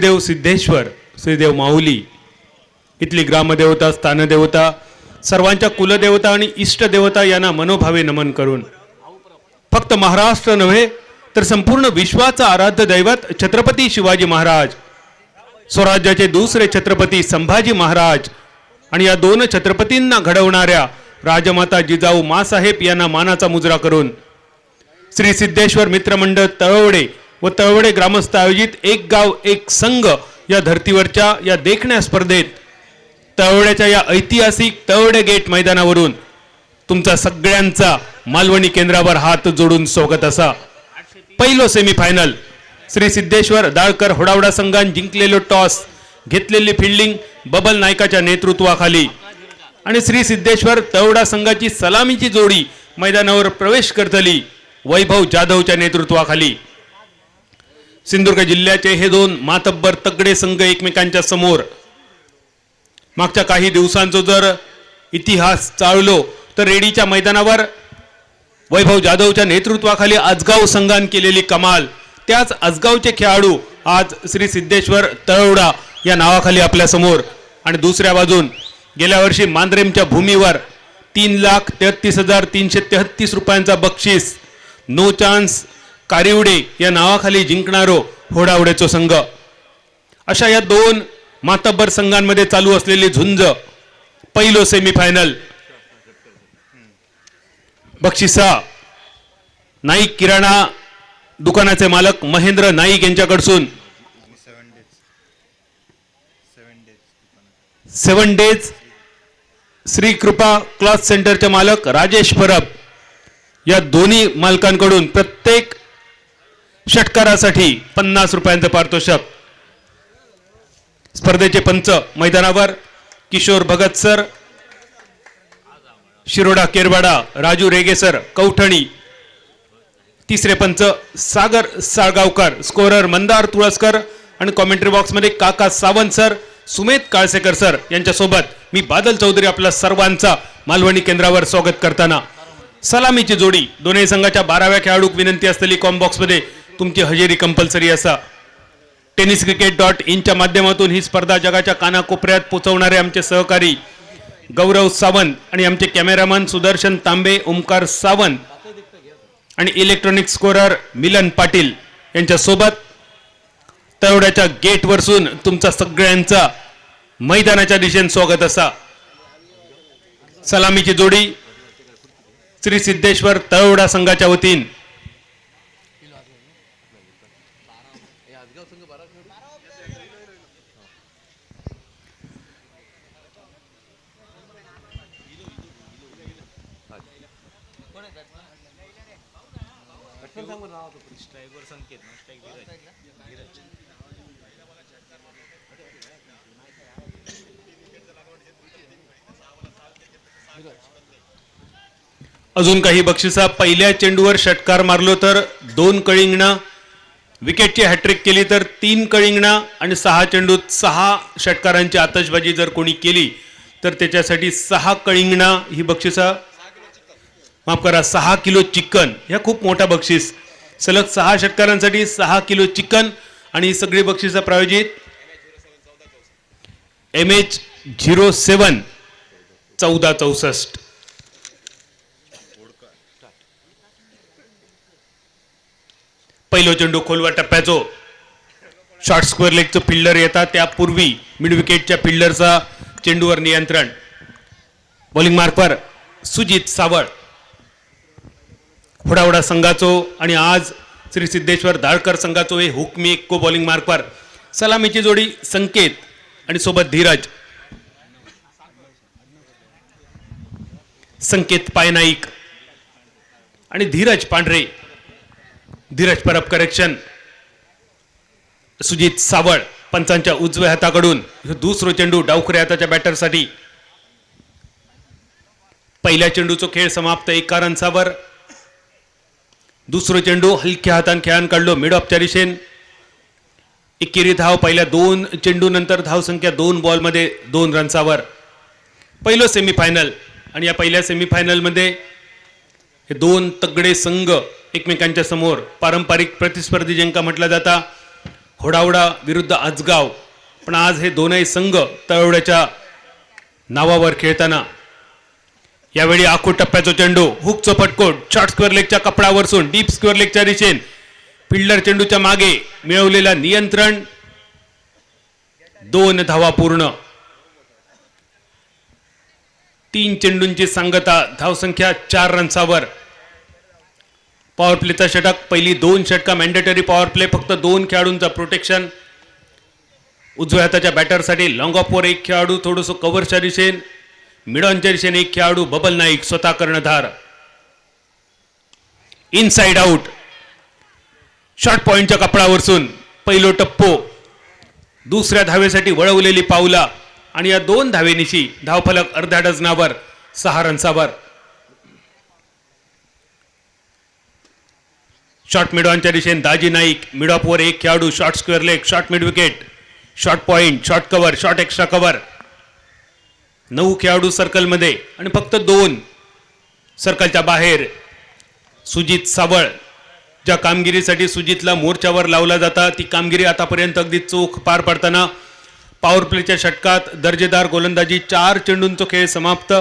देव सिद्धेश्वर, श्रीदेव माऊली, इथली ग्रामदेवता, स्थानदेवता, सर्वांच्या कुलदेवता आणि इष्टदेवता यांना मनोभावे नमन करून फक्त महाराष्ट्र नव्हे तर संपूर्ण विश्वाचा आराध्य दैवत छत्रपती शिवाजी महाराज, स्वराज्याचे दुसरे छत्रपती संभाजी महाराज आणि या दोन छत्रपतींना घडवणाऱ्या राजमाता जिजाऊ मासाहेब यांना मानाचा मुजरा करून श्री सिद्धेश्वर मित्रमंडळ तळवडे व तळवडे ग्रामस्थ आयोजित एक गाव एक संघ या धर्तीवरच्या या देखण्या स्पर्धेत तळवड्याच्या या ऐतिहासिक तळवडे गेट मैदानावरून तुमचा सगळ्यांचा मालवणी केंद्रावर हात जोडून स्वागत असा. पहिलो सेमीफायनल श्री सिद्धेश्वर दाळकर होडावडा संघाने जिंकलेलो टॉस, घेतलेली फिल्डिंग बबल नायकाच्या नेतृत्वाखाली आणि श्री सिद्धेश्वर तळवडा संघाची सलामीची जोडी मैदानावर प्रवेश करतली वैभव जाधवच्या नेतृत्वाखाली. सिंधुदुर्ग जिल्ह्याचे हे दोन मातब्बर तगडे संघ एकमेकांच्या समोर. मागच्या काही दिवसांचा जर इतिहास चाळलो तर रेडीच्या मैदानावर वैभव जाधवच्या नेतृत्वाखाली आजगाव संघाने केलेली कमाल, त्याच आजगावचे खेळाडू आज श्री सिद्धेश्वर तळवडा या नावाखाली आपल्या समोर. आणि दुसऱ्या बाजून गेल्या वर्षी मांद्रेमच्या भूमीवर 3,33,333 रुपयांचा बक्षीस नो चान्स कारिवडे या नावाखाली जिंकणारो होडावड्याचा संघ. अशा या दोन मातब्बर संघांमध्ये चालू असलेली झुंज. पहिलो सेमीफायनल बक्षिसा नाईक किराणा दुकानाचे मालक महेंद्र नाईक यांच्याकडून 7 डेज श्री कृपा क्लॉथ सेंटरचे मालक राजेश परब या दोन्ही मालकांकडून प्रत्येक षटकारासाठी 50 रुपयांचे पारितोषिक. स्पर्धेचे पंच मैदानावर किशोर भगत सर, शिरोडा केरवाडा, राजू रेगे सर कौठणी. तिसरे पंच सागर साळगावकर, स्कोरर मंदार तुळसकर आणि कॉमेंट्री बॉक्समध्ये काका सावंत सर, सुमेध काळसेकर सर यांच्यासोबत मी बादल चौधरी आपल्या सर्वांचा मालवणी केंद्रावर स्वागत करताना. सलामीची जोडी दोन्ही संघाच्या 12व्या खेळाडूक विनंती असलेली कॉम्बॉक्समध्ये तुमची हजेरी कंपल्सरी असा. tenniscricket.in च्या माध्यमातून ही स्पर्धा जगाच्या कानाकोपऱ्यात पोहोचवणारे आमचे सहकारी गौरव सावंत आणि आमचे कॅमेरामन सुदर्शन तांबे, ओमकार सावंत आणि इलेक्ट्रॉनिक स्कोरर मिलन पाटील यांच्या सोबत तळवड्याच्या गेट वरसून तुमचा सगळ्यांचा मैदानाच्या दिशेने स्वागत असा. सलामीची जोडी श्री सिद्धेश्वर तळवडा संघाच्या वतीन अजून काही बक्षिसा. पहिल्या चेंडूवर षटकार मारलो तर 2 कळिंगणा, विकेटची हॅट्रिक केली तर 3 कळिंगणा आणि 6 चेंडूत 6 षटकारांची आतषबाजी जर कोणी केली तर त्याच्यासाठी 6 कळिंगणा ही बक्षिसा. माफ करा, 6 किलो चिकन. ह्या खूप मोठा बक्षीस. सलग 6 षटकारांसाठी 6 किलो चिकन आणि ही सगळी बक्षिसा प्रायोजित MH07 1464. पहिलो चेंडू खोलवा टप्प्याचो शॉर्ट स्क्वेअर लेगचं फिल्डर येतात त्यापूर्वी मिड विकेटच्या फिल्डरचा चेंडूवर नियंत्रण. बॉलिंग मार्कवर सुजित सावळ होडावडा संघाचो आणि आज श्री सिद्धेश्वर दाळकर संघाचो हे हुकमी एक्को बॉलिंग मार्कवर. सलामीची जोडी संकेत आणि सोबत धीरज. संकेत पायनाईक आणि धीरज पांढरे. धीरज परब करेक्शन. सुजित सावळ पंचांच्या उजव्या हाताकडून दुसरा चेंडू डावखऱ्या हाताच्या बॅटरसाठी. पहिल्या चेंडूचा खेळ समाप्त 1 रन्सावर. दुसरा चेंडू हलक्या हाताने खेळान काढलो मिड ऑफच्या दिशेन. एकेरी धाव पहिल्या 2 चेंडू नंतर धाव संख्या 2 बॉलमध्ये 2 रन्सावर. पहिलं सेमीफायनल आणि या पहिल्या सेमीफायनल मध्ये हे 2 तगडे संघ एकमेकांच्या समोर. पारंपरिक प्रतिस्पर्धी ज्यांका म्हटलं जाता होडावडा विरुद्ध आजगाव, पण आज हे दोनही संघ तळवड्याच्या नावावर खेळताना यावेळी आखूड टप्प्याचा चेंडू, हुकचा फटको, शॉर्ट स्क्वेअर लेगच्या कपडावरसून डीप स्क्वेअर लेगच्या दिशेने फिल्डर चेंडूच्या मागे मिळवलेला नियंत्रण, 2 धावा पूर्ण, 3 चेंडूंची सांगता, धावसंख्या 4 रन्सावर. पॉवर प्लेचा षटक, पहिली 2 षटका मॅन्डेटरी पॉवर प्ले, फक्त 2 खेळाडूंचा प्रोटेक्शन. उजव्या हाताच्या बॅटरसाठी लॉंग ऑफवर 1 खेळाडू, थोडंसं कव्हरच्या दिशेने, मिड ऑनच्या दिशेने 1 खेळाडू, बबल नाईक स्वतः कर्णधार. इनसाइड आउट, शॉर्ट पॉइंटच्या कपडावरसून पहिलो टप्पो, दुसऱ्या धावेसाठी वळवलेली पावला आणि या 2 धावेनिशी धावफलक अर्ध्या डझनावर, 6 रन्सावर. शॉर्ट मिड ऑनच्या दिशेने दाजी नाईक, मिड ऑफवर 1 खेळाडू, short square leg, short mid wicket, short point, short cover, short extra cover. 9 खेळाडू सर्कलमध्ये आणि फक्त 2 सर्कलच्या बाहेर. सुजित सावळ, ज्या कामगिरीसाठी सुजितला मोर्चावर लावला जाता ती कामगिरी आतापर्यंत अगदी चोख पार पडताना पॉवर प्लेच्या षटकात दर्जेदार गोलंदाजी, 4 चेंडूंचा खेळ समाप्त,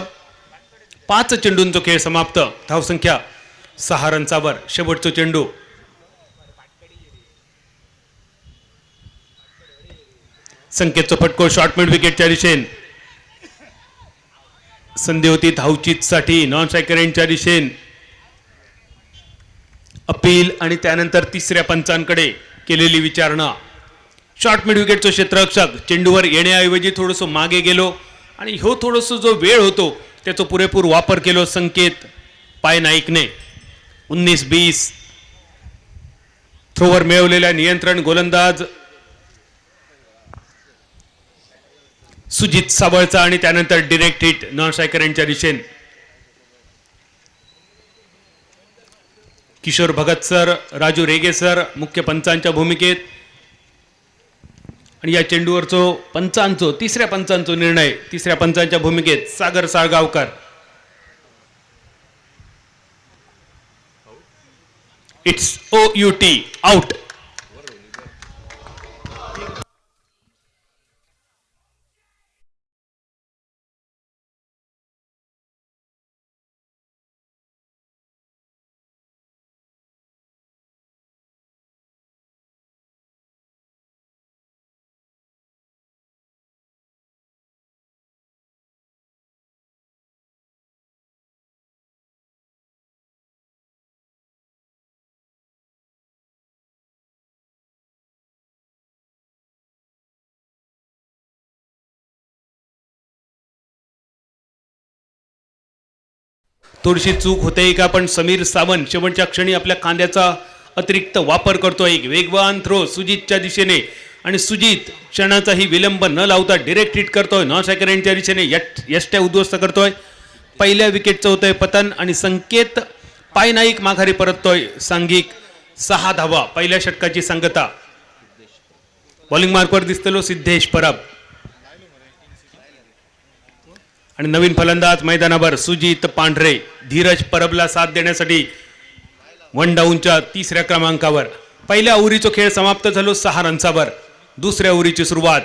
5 चेंडूंचा खेळ समाप्त, धावसंख्या 6 रन्सावर. शेवटचा चेंडू, संकेतचा फटको, शॉर्ट मिड विकेटच्या दिशेने, संधी होती धावचीत साठी नॉन स्ट्रायकरांच्या दिशेने. अपील आणि त्यानंतर तिसऱ्या पंचांकडे केलेली विचारणा. शॉर्ट मिड विकेटचा क्षेत्ररक्षक चेंडूवर येण्याऐवजी थोडंसं मागे गेलो आणि ह्यो थोडंसं जो वेळ होतो त्याचा पुरेपूर वापर केलो संकेत पाय नाईकने. 19-20 थ्रोवर मिळवलेल्या नियंत्रण गोलंदाज सुजित सावळचा आणि त्यानंतर डिरेक्ट हिट नॉन स्ट्रायकरांच्या दिशेने. किशोर भगत सर, राजू रेगे सर मुख्य पंचांच्या भूमिकेत आणि या चेंडूवरचो पंचांचो तिसऱ्या पंचांचो निर्णय, तिसऱ्या पंचांच्या भूमिकेत Sagar Salgaonkar. It's OUT, out. थोडीशी चूक होते का, पण समीर सावंत शेवटच्या क्षणी आपल्या खांद्याचा अतिरिक्त वापर करतोय. एक वेगवान थ्रो सुजितच्या दिशेने आणि सुजित क्षणाचाही विलंब न लावता डिरेक्ट हिट करतोय. नॉन स्ट्रायकरांच्या दिशेने यष्ट्या उद्ध्वस्त करतोय. पहिल्या विकेटचं होतंय पतन आणि संकेत पाय नाईक माघारी परततोय. सांघिक 6 धावा, पहिल्या षटकाची सांगता. बॉलिंग मार्कवर दिसतलो सिद्धेश परब आणि नवीन फलंदाज मैदानावर सुजित पांढरे. धीरज परबला साथ देण्यासाठी 1 डाऊनच्या 3ऱ्या क्रमांकावर. पहिल्या ओव्हरीचा खेळ समाप्त झालो 6 रन्सावर. दुसऱ्या ओव्हरीची सुरुवात.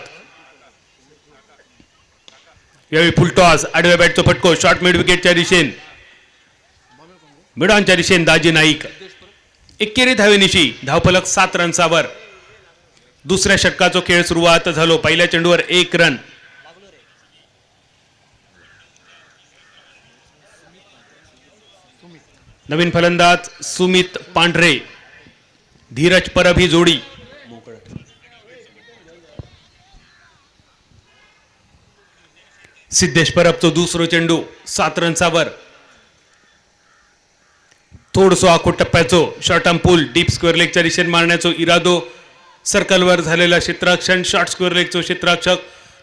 यावेळी फुलटॉस, आडव्या बॅटचा फटको, शॉर्ट मिड विकेटच्या दिशेने, मिड ऑनच्या दिशेने दाजी नाईक. एकेरी धावेनिशी धावफलक 7 रन्सावर. दुसऱ्या षटकाचा खेळ सुरुवात झालो. पहिल्या चेंडूवर 1 रन. नवीन फलंदाज सुमित पांढरे, धीरज परब ही जोडी. सिद्धेश परबचा दुसरा चेंडू 7 रन्सावर. थोडसो आखूड टप्प्याचो short arm pull, deep square लेगच्या दिशेने मारण्याचो इरादो. सर्कलवर झालेला क्षेत्ररक्षण, शॉर्ट स्क्वेअर लेगचो क्षेत्ररक्षक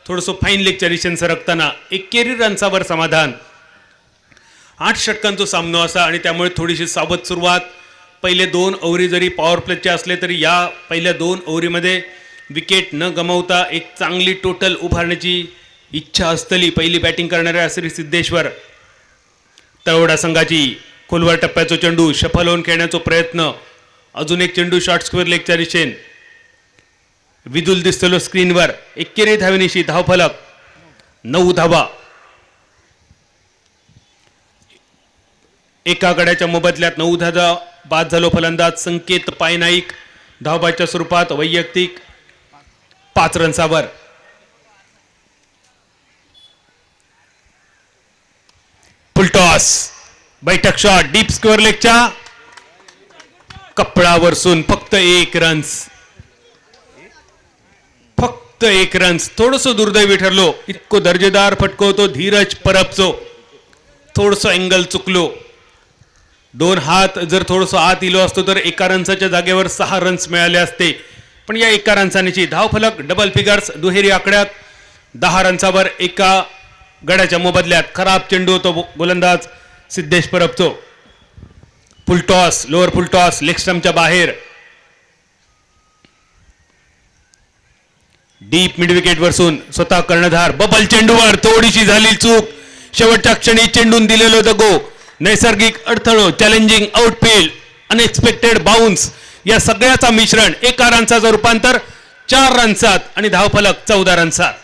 थोडंसं फाईन लेगच्या दिशेने सरकताना 1 रन्सावर समाधान. 8 षटकांचा सामना असा आणि त्यामुळे थोडीशी सावध सुरुवात. पहिले 2 ओव्हरी जरी पॉवर प्लेचे असले तरी या पहिल्या 2 ओव्हरीमध्ये विकेट न गमावता एक चांगली टोटल उभारण्याची इच्छा असतली पहिली बॅटिंग करणाऱ्या श्री सिद्धेश्वर. तळवडा संघाची खोलवर टप्प्याचा चेंडू, शफल होऊन खेळण्याचा प्रयत्न. अजून एक चेंडू शॉर्ट स्क्वेअर लेगच्या दिशेने. विदुल दिसतलो स्क्रीनवर. एकेरी धावेनिशी धावफलक 9 धावा. एका गड्याच्या मोबदल्यात 9 धावा बाद झालो फलंदाज संकेत पायनाईक. धावबाच्या स्वरूपात वैयक्तिक 5 रन्सावर. फुलटॉस बैठक शॉट डीप स्क्वेअर लेगच्या कपडावरसून फक्त 1 रन्स. फक्त 1 रन्स. थोडस दुर्दैवी ठरलो. इतको दर्जेदार फटको तो धीरज परबचो. थोडस अँगल चुकलो. 2 हात जर थोडस आत इलो असतो तर 1 रन्साच्या जागेवर 6 रन्स मिळाले असते. पण या 1 रन्साची धावफलक डबल फिगर्स दुहेरी आकड्यात 10 रन्सावर. एका गड्याच्या मोबदल्यात खराब चेंडू होतो गोलंदाज सिद्धेश परबचो. फुलटॉस लोअर फुलटॉस लेग स्टंपच्या बाहेर. डीप मिड विकेट वरसून स्वतः कर्णधार बबल चेंडूवर थोडीशी झाली चूक. शेवटच्या क्षणी चेंडून दिलेलो दगो. नैसर्गिक अडथळो चॅलेंजिंग आउटफील्ड अनएक्सपेक्टेड बाउन्स या सगळ्याचा मिश्रण 1 रन्साचं रूपांतर 4 रन्सात आणि धावफलक 14 रन्सात.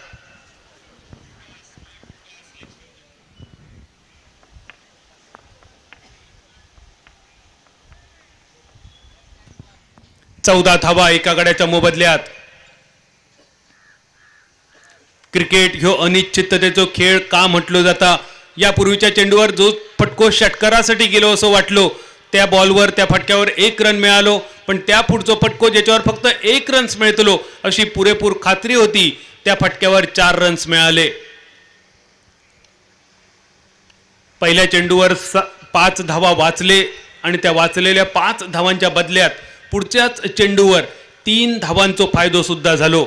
चौदा धावा एका गड्याच्या मोबदल्यात. क्रिकेट ह्यो अनिश्चिततेचो खेळ का म्हटलो जाता. यापूर्वीच्या चेंडूवर जो फटको षटकारासाठी गेलो असं वाटलो त्या बॉलवर त्या फटक्यावर 1 रन मिळालो. पण त्या पुढचा फटको ज्याच्यावर फक्त 1 रन्स मिळतलो अशी पुरेपूर खात्री होती त्या फटक्यावर 4 रन्स मिळाले. पहिल्या चेंडूवर 5 धावा वाचले आणि त्या वाचलेल्या 5 धावांच्या बदल्यात पुढच्याच चेंडूवर 3 धावांचा फायदो सुद्धा झालो.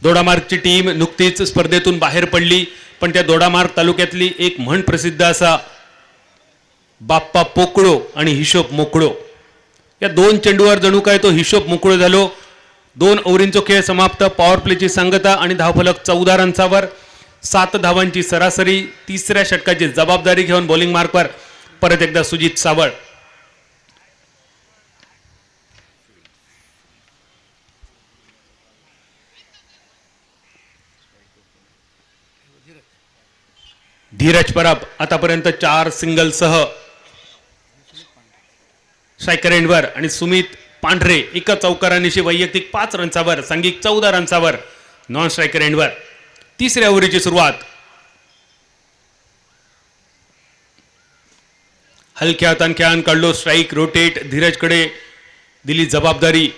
दोडामार्गची टीम नुकतीच स्पर्धेतून बाहेर पडली. पण त्या दोडामार्ग तालुक्यातली एक म्हण प्रसिद्ध असा बाप्पा पोकळो आणि हिशोब मोकळो. या 2 चेंडूवर जणू काय तो हिशोब मोकळो झालो. 2 ओव्हरींचा खेळ समाप्त. पॉवर प्लेची सांगता आणि धावफलक 14 रन्सावर. 7 धावांची सरासरी. तिसऱ्या षटकाची जबाबदारी घेऊन बॉलिंग मार्कवर परत एकदा सुजित सावळ. धीरज परब आतापर्यंत 4 सिंगलसह स्ट्रायकर एंडवर आणि सुमित पांढरे एका चौकारानिशी वैयक्तिक 5 रन्सावर. सांघिक 14 रन्सावर नॉन स्ट्रायकर एंडवर. तिसऱ्या ओव्हरीची सुरुवात. हलक्या हातान खेळान काढलो. स्ट्राईक रोटेट धीरजकडे दिली जबाबदारी.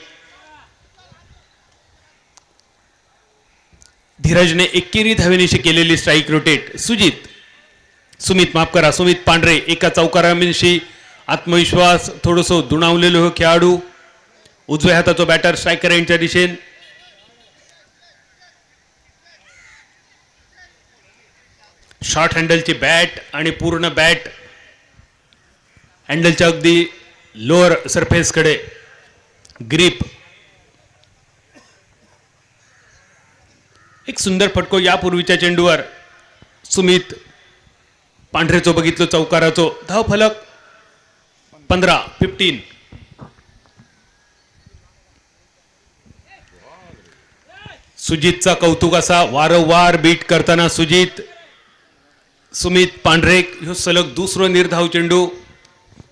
धीरजने एकेरी धावेनिशी केलेली स्ट्राईक रोटेट. सुमित माफ करा सुमित पांढरे एका चौकारानिशी आत्मविश्वास थोडस दुणावलेलो हो खेळाडू. उजव्या हाताचा बॅटर स्ट्रायकर एंडच्या दिशेन. शॉर्ट हँडलची बॅट आणि पूर्ण बॅट हँडलच्या अगदी लोअर सरफेसकडे ग्रीप. एक सुंदर फटको यापूर्वीच्या चेंडूवर सुमित पांढरेचो बघितलो चौकाराचो. धावफलक 15. सुजितचा कौतुक असा वारंवार बीट करताना सुमित पांढरे ह्यो सलग दुसरो निर्धाव चेंडू.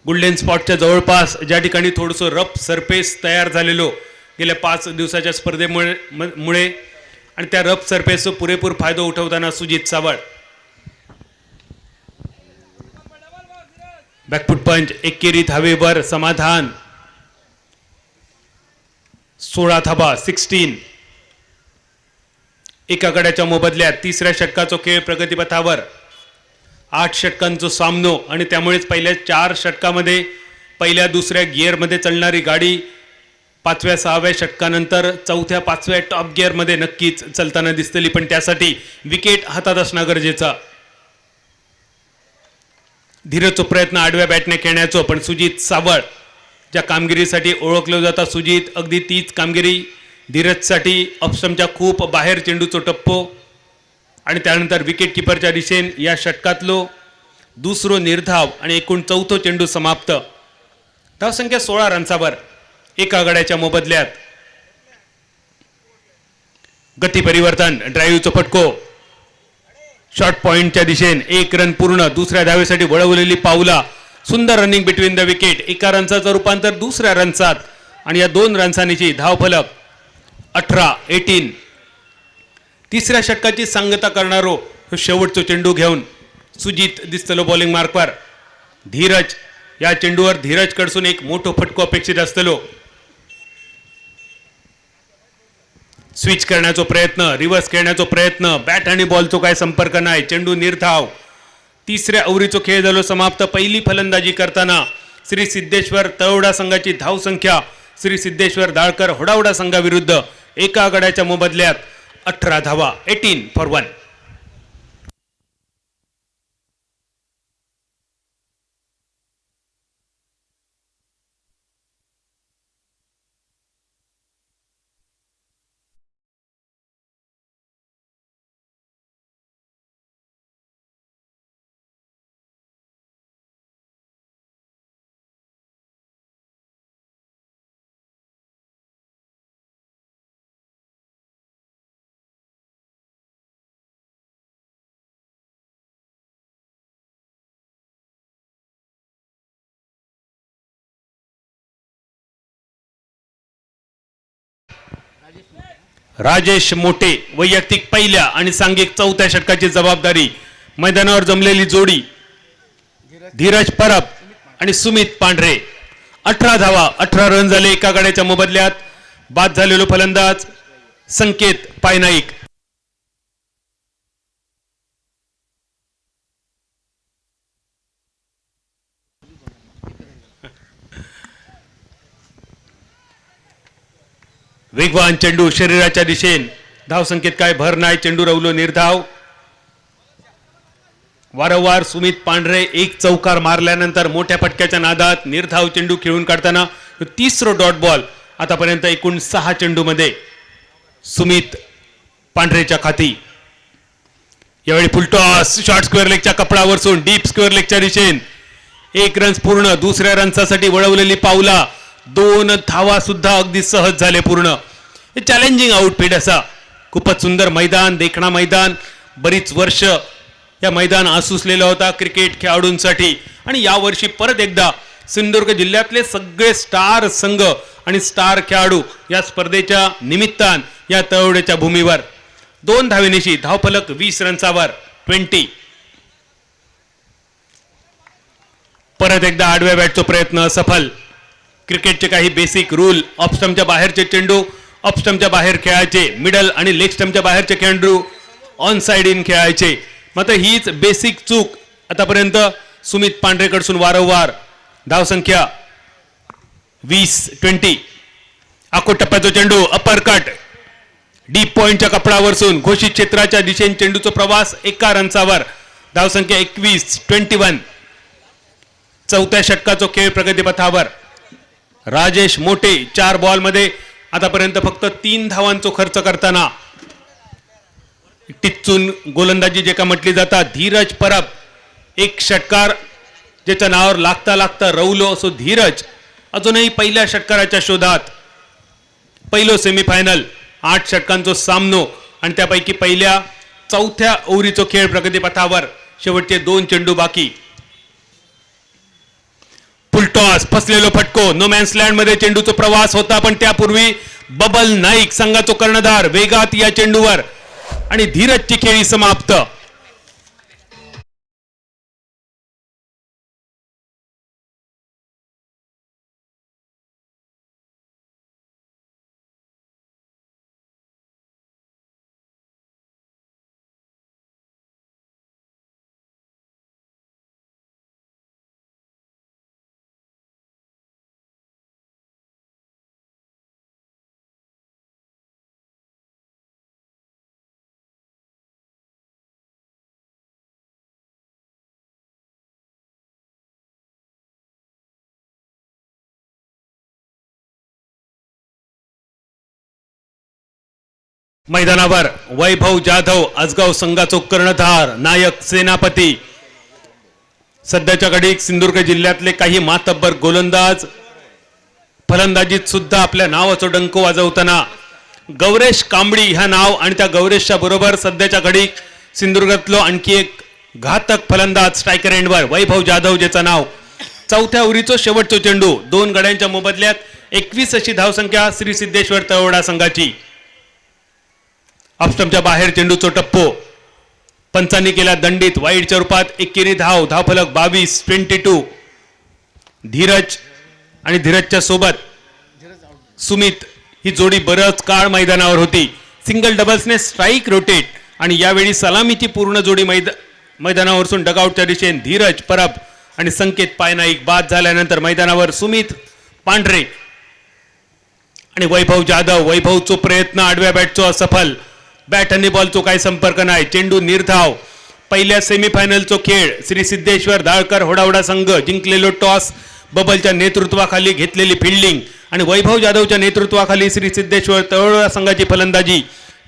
गोल्डन स्पॉटच्या जवळपास ज्या ठिकाणी थोडंसं रफ सरफेस तयार झालेलो गेल्या 5 दिवसाच्या स्पर्धेमुळे आणि त्या रफ सरफेसचा पुरेपूर फायदा उठवताना सुजित सावळ. बॅकफुट पंच एकेरी धावेवर समाधान. 16 धावा 16. एका गड्याच्या मोबदल्यात तिसऱ्या षटकाचा खेळ प्रगतीपथावर. 8 षटकांचा सामनो आणि त्यामुळेच पहिल्या 4 षटकामध्ये पहिल्या दुसऱ्या गिअरमध्ये चालणारी गाडी 5व्या 6व्या षटकानंतर 4थ्या 5व्या टॉप गिअरमध्ये नक्कीच चालताना दिसतली. पण त्यासाठी विकेट हातात असणं गरजेचं. धीरजचा प्रयत्न आडव्या बॅटने खेळण्याचो. पण सुजित सावळ ज्या कामगिरीसाठी ओळखलं जातं सुजित अगदी तीच कामगिरी धीरजसाठी ऑप्शनच्या खूप बाहेर चेंडूचो टप्पो आणि त्यानंतर विकेट किपरच्या दिशेन या षटकातलो दुसरो निर्धाव आणि एकूण 4थो चेंडू समाप्त. धावसंख्या 16 रन्सावर एका गड्याच्या मोबदल्यात. गती परिवर्तन, ड्राईव्हचा फटको, शॉर्ट पॉइंटच्या दिशेने 1 रन पूर्ण. दुसऱ्या धावेसाठी वळवलेली पावला, सुंदर रनिंग बिटवीन द विकेट. एका रनचा रूपांतर दुसऱ्या रनसात आणि या 2 रनसानीची धावफलक 18. तिसऱ्या षटकाची सांगता करणारो शेवटचा चेंडू घेऊन सुजित दिसतलो बॉलिंग मार्कवर. धीरज, या चेंडूवर धीरज कडसून एक मोठो फटको अपेक्षित असतलो. स्विच करण्याचा प्रयत्न, रिव्हर्स खेळण्याचा प्रयत्न, बॅट आणि बॉलचा काय संपर्क नाही. चेंडू निर्धाव. तिसऱ्या ओव्हरीचा खेळ झालो समाप्त. पहिली फलंदाजी करताना श्री सिद्धेश्वर तळवडा संघाची धावसंख्या श्री सिद्धेश्वर दाळकर होडावडा संघाविरुद्ध एका गड्याच्या मोबदल्यात 18 धावा. 18 for 1. राजेश मोटे वैयक्तिक पहिल्या आणि सांघिक चौथ्या षटकाची जबाबदारी. मैदानावर जमलेली जोडी धीरज परब आणि सुमित पांढरे. 18 धावा, 18 रन झाले एका गड्याच्या मोबदल्यात. बाद झालेलो फलंदाज संकेत पायनाईक. वेगवान चेंडू शरीराच्या दिशेने, धाव संकेत काय भर नाही. चेंडू रवलो निर्धाव. वारंवार सुमित पांढरे एक चौकार मारल्यानंतर मोठ्या फटक्याच्या नादात निर्धाव चेंडू खेळून काढताना तिसरा डॉट बॉल. आतापर्यंत एकूण 6 चेंडूमध्ये सुमित पांढरेच्या खाती. यावेळी फुलटॉस, शॉर्ट स्क्वेअर लेगच्या कपडावरसून डीप स्क्वेअर लेगच्या दिशेने 1 रन पूर्ण. दुसऱ्या रनसाठी वळवलेली पावला. 2 धावा सुद्धा अगदी सहज झाले पूर्ण. हे चॅलेंजिंग आउटफिट असा. खूपच सुंदर मैदान, देखणा मैदान. बरीच वर्ष या मैदान आसुसलेला होता क्रिकेट खेळाडूंसाठी. आणि यावर्षी परत एकदा सिंधुदुर्ग जिल्ह्यातले सगळे स्टार संघ आणि स्टार खेळाडू या स्पर्धेच्या निमित्तान या तळवड्याच्या भूमीवर. 2 धावेनिशी धावफलक 20 रनचावर 20. परत एकदा आडव्या बॅटचा प्रयत्न सफल. क्रिकेटचे काही बेसिक रूल. ऑफ स्टंपच्या बाहेरचे चेंडू ऑफ स्टंपच्या बाहेर खेळायचे, मिडल आणि लेग स्टंपच्या बाहेरचे चेंडू ऑन साइड इन खेळायचे. मात्र हीच बेसिक चूक आतापर्यंत सुमित पांढरेकडून वारंवार. धावसंख्या 20. आखो टप्प्याचा चेंडू अपर कट, डीप पॉइंटच्या कपडावरसून घोषित क्षेत्राच्या दिशेने चेंडूचा प्रवास एका रनचावर. धावसंख्या 21. चौथ्या षटकाचा खेळ प्रगतीपथावर. राजेश मोटे 4 बॉलमध्ये आतापर्यंत फक्त 3 धावांचा खर्च करताना टिच्चून गोलंदाजी जे का म्हटली जातात. धीरज परब 1 षटकार ज्याच्या नावावर लागता लागता रवलो असो धीरज अजूनही पहिल्या षटकाराच्या शोधात. पहिलो सेमीफायनल, 8 षटकांचा सामनो आणि त्यापैकी पहिल्या चौथ्या ओव्हरीचा खेळ प्रगतीपथावर. शेवटचे 2 चेंडू बाकी. फुलटॉस, फसलेलो फटको. नो मॅन्स लँड मध्ये चेंडूचा प्रवास होता, पण त्यापूर्वी बबल नाईक संघाचा कर्णधार वेगात या चेंडूवर आणि धीरजची खेळी समाप्त. मैदानावर वैभव जाधव आजगाव संघाचा कर्णधार, नायक, सेनापती. सध्याच्या घडीत सिंधुदुर्ग जिल्ह्यातले काही मातब्बर गोलंदाज फलंदाजीत सुद्धा आपल्या नावाचा डंक वाजवताना गौरेश कांबळी ह्या नाव आणि त्या गौरेशच्या बरोबर सध्याच्या घडी सिंधुदुर्गातलो आणखी एक घातक फलंदाज स्ट्रायकर एंडवर वैभव जाधव ज्याचं नाव चौथ्या ओव्हरीचो शेवटचो चेंडू 2 गड्यांच्या मोबदल्यात 21 अशी धावसंख्या श्री सिद्धेश्वर तळवडा संघाची. ऑफस्टंपच्या बाहेर चेंडूचो टप्पो पंचांनी केला दंडित वाईडच्या रूपात एकेरी धावफलक 22 धीरज आणि धीरजच्या सोबत सुमित ही जोडी बरंच काळ मैदानावर होती. सिंगल डबल्सने स्ट्राईक रोटेट आणि यावेळी सलामीची पूर्ण जोडी मैदानावरून डगआउटच्या दिशेने धीरज परब आणि संकेत पायनाईक बाद झाल्यानंतर मैदानावर सुमित पांढरे आणि वैभव जाधव. वैभवचो प्रयत्न आडव्या बॅटचो असफल. बॅट आणि बॉलचो काही संपर्क नाही. चेंडू निर्धाव. पहिल्या सेमीफायनलचो खेळ श्री सिद्धेश्वर दाळकर होडावडा संघ जिंकलेलो टॉस बबलच्या नेतृत्वाखाली घेतलेली फिल्डिंग आणि वैभव जाधवच्या नेतृत्वाखाली श्री सिद्धेश्वर तळवडा संघाची फलंदाजी.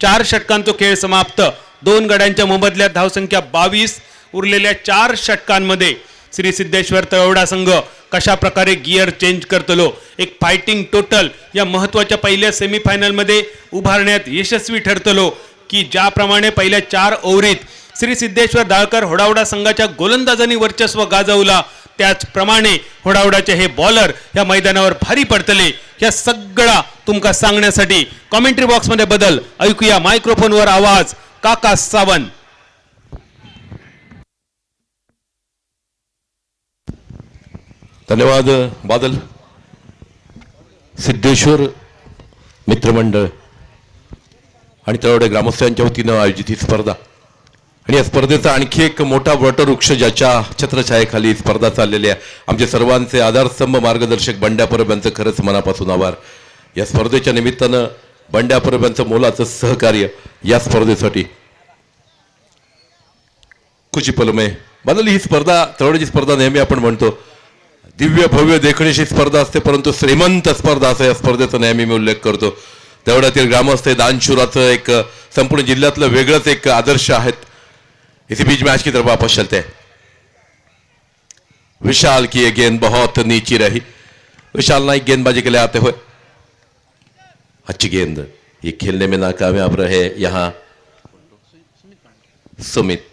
4 षटकांचो खेळ समाप्त. 2 गड्यांच्या मोबदल्यात धावसंख्या 22. उरलेल्या 4 षटकांमध्ये श्री सिद्धेश्वर तळवडा संघ कशा प्रकारे गिअर चेंज करतलो एक फायटिंग टोटल या महत्वाच्या पहिल्या सेमीफायनलमध्ये उभारण्यात यशस्वी ठरतलो की ज्याप्रमाणे पहिल्या 4 ओव्हरीत श्री सिद्धेश्वर दाळकर होडावडा संघाच्या गोलंदाजांनी वर्चस्व गाजवला त्याचप्रमाणे होडावडाचे हे बॉलर या मैदानावर भारी पडतले. या सगळा तुमका सांगण्यासाठी कॉमेंट्री बॉक्समध्ये बदल ऐकूया. मायक्रोफोनवर आवाज काका सावंत. धन्यवाद बादल. सिद्धेश्वर मित्रमंडळ आणि तळवडे ग्रामस्थांच्या वतीनं आयोजित ही स्पर्धा आणि या स्पर्धेचा आणखी एक मोठा वटवृक्ष ज्याच्या छत्रछायेखाली स्पर्धा चाललेली आहे. आमचे सर्वांचे आधारस्तंभ मार्गदर्शक बंड्या परब यांचं खरंच मनापासून आभार. या स्पर्धेच्या निमित्तानं बंड्या परब यांचं मोलाचं सहकार्य या स्पर्धेसाठी. कुची पलमे बादल. ही स्पर्धा तळवडेची स्पर्धा नेहमी आपण म्हणतो दिव्य भव्य देखणीची स्पर्धा असते परंतु श्रीमंत स्पर्धा असं या स्पर्धेचा नेहमी मी उल्लेख करतो. तेवढ्यातील ग्रामस्थ दानशूराचं एक संपूर्ण जिल्ह्यातलं वेगळंच एक आदर्श आहेत. इसी बीच मैच की तरफ वापस चलते हैं. विशाल की ये गेंद बहुत नीची रही. विशाल नाइक गेंदबाजी के लिए आते हुए अच्छी गेंद. ये खेलने में नाकामयाब रहे यहां सुमित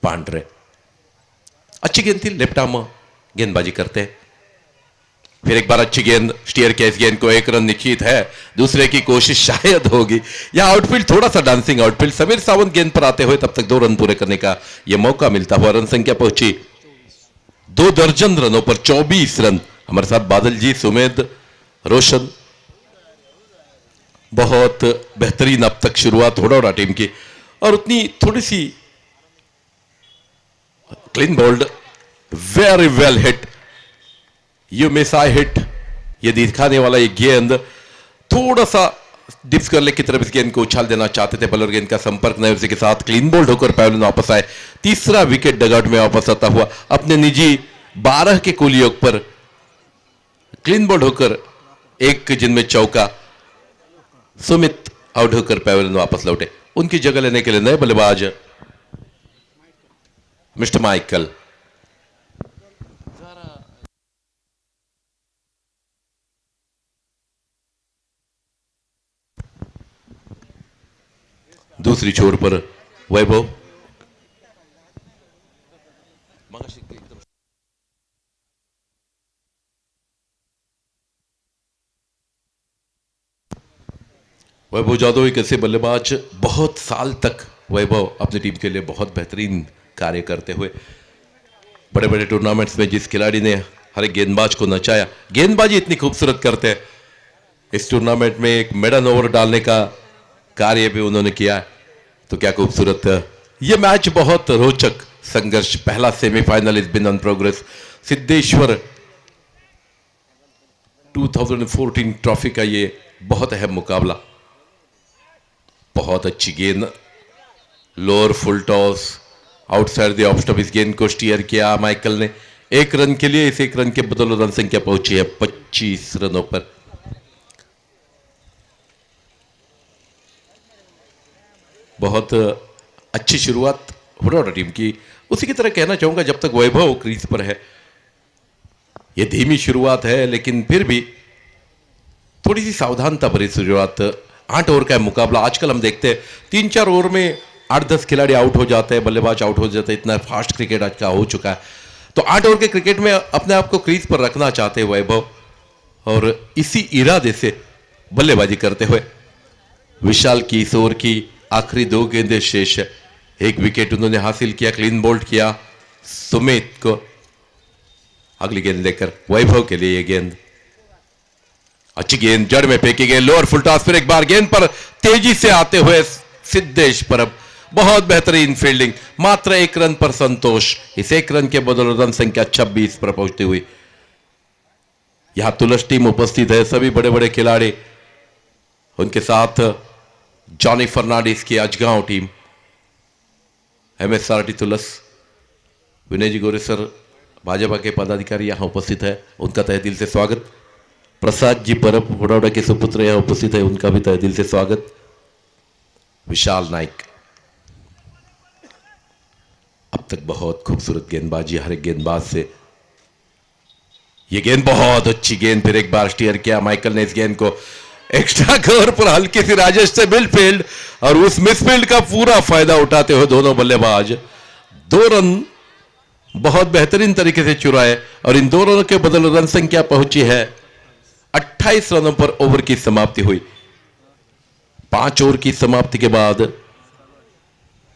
पांढरे. अच्छी गेंद थी. लेफ्ट आर्म गेंदबाजी करते हैं. फिर एक बार अच्छी गेंद स्टीयर के इस गेंद को 1 रन निश्चित है. दूसरे की कोशिश शायद होगी. यह आउटफील्ड थोड़ा सा डांसिंग आउटफील्ड. समीर सावंत गेंद पर आते हुए तब तक 2 रन पूरे करने का यह मौका मिलता हुआ रन संख्या पहुंची 2 दर्जन रनों पर 24 रन. हमारे साथ बादल जी, सुमेद, रोशन. बहुत बेहतरीन अब तक शुरुआत होडावड़ा टीम की और उतनी थोड़ी सी clean bowled. Very well hit. You miss I hit. ये दिखाने वाला ये गेंद थोड़ा सा डिप्स करने की तरफ इस गेंद को उछाल देना चाहते थे बॉलर. गेंद का संपर्क नहीं. उसी के साथ क्लीन बोल्ड होकर पैवलिन वापस आए. तीसरा विकेट डगआउट में वापस आता हुआ अपने निजी 12 के कुल योग पर क्लीन बोल्ड होकर एक जिनमें चौका. सुमित आउट होकर पैवलिन वापस लौटे. उनकी जगह लेने के लिए नए बल्लेबाज मिस्टर माइकल. दूसरी छोर पर वैभव. वैभव जाधव एक ऐसे बल्लेबाज बहुत साल तक वैभव अपनी टीम के लिए बहुत बेहतरीन कार्य करते हुए बड़े बड़े टूर्नामेंट्स में जिस खिलाड़ी ने हर एक गेंदबाज को नचाया. गेंदबाजी इतनी खूबसूरत करते हैं. इस टूर्नामेंट में एक मेडन ओवर डालने का कार्य भी उन्होंने किया है. तो क्या खूबसूरत. यह मैच बहुत रोचक संघर्ष. पहला semifinal is been on progress. Siddheshwar 2014 trophy का ये बहुत अहम मुकाबला. बहुत अच्छी गेंद. Lower full toss outside the off stump. इस गेंद को स्टीयर किया माइकल ने 1 रन के लिए. इस 1 रन के बदौलत रन संख्या पहुंची है 25 रनों पर. बहुत अच्छी शुरुआत होडावड़ा टीम की. उसी की तरह कहना चाहूंगा जब तक वैभव क्रीज पर है ये धीमी शुरुआत है लेकिन फिर भी थोड़ी सी सावधानता भरी शुरुआत 8 ओवर का मुकाबला। आजकल हम देखते हैं 3-4 ओवर में 8-10 खिलाड़ी आउट हो जाते हैं, बल्लेबाज आउट हो जाते हैं, इतना फास्ट क्रिकेट आज का हो चुका है। तो 8 ओवर के क्रिकेट में अपने आप को क्रीज पर रखना चाहते हैं वैभव, और इसी इरादे से बल्लेबाजी करते हुए विशाल की इस ओवर की आखिरी 2 गेंदें शेष है। 1 विकेट उन्होंने हासिल किया, क्लीन बोल्ड किया सुमित को। अगली गेंद लेकर वैभव के लिए ये गेंद, अच्छी गेंद जड़ में फेंकी गई, लोअर फुल टॉस, फिर एक बार गेंद पर तेजी से आते हुए सिद्धेश परब, बहुत बेहतरीन फील्डिंग, मात्र 1 रन पर संतोष। इस 1 रन के बदौलत रन संख्या 26 पर पहुंचती हुई यहां तुलस टीम उपस्थित है, सभी बड़े बड़े खिलाड़ी, उनके साथ जॉनी फर्नांडिस की अजगांव टीम, MSRT तुलस, विनय जी गोरे सर, भाजपा के पदाधिकारी यहां उपस्थित है, उनका तहे दिल से स्वागत। प्रसाद जी परब हुडावड़ा के सुपुत्र यहां उपस्थित है, उनका भी तहे दिल से स्वागत। विशाल नाइक, अब तक बहुत खूबसूरत गेंदबाजी हर एक गेंदबाज से। ये गेंद बहुत अच्छी गेंद, फिर एक बार स्टीयर किया माइकल ने इस गेंद को एक्स्ट्रा कवर पर हल्की सी राजेश से मिडफील्ड, और उस मिसफील्ड का पूरा फायदा उठाते हुए दोनों बल्लेबाज 2 रन बहुत बेहतरीन तरीके से चुराए, और इन 2 रनों के बदले रन संख्या पहुंची है 28 रनों पर ओवर की समाप्ति हुई। 5 ओवर की समाप्ति के बाद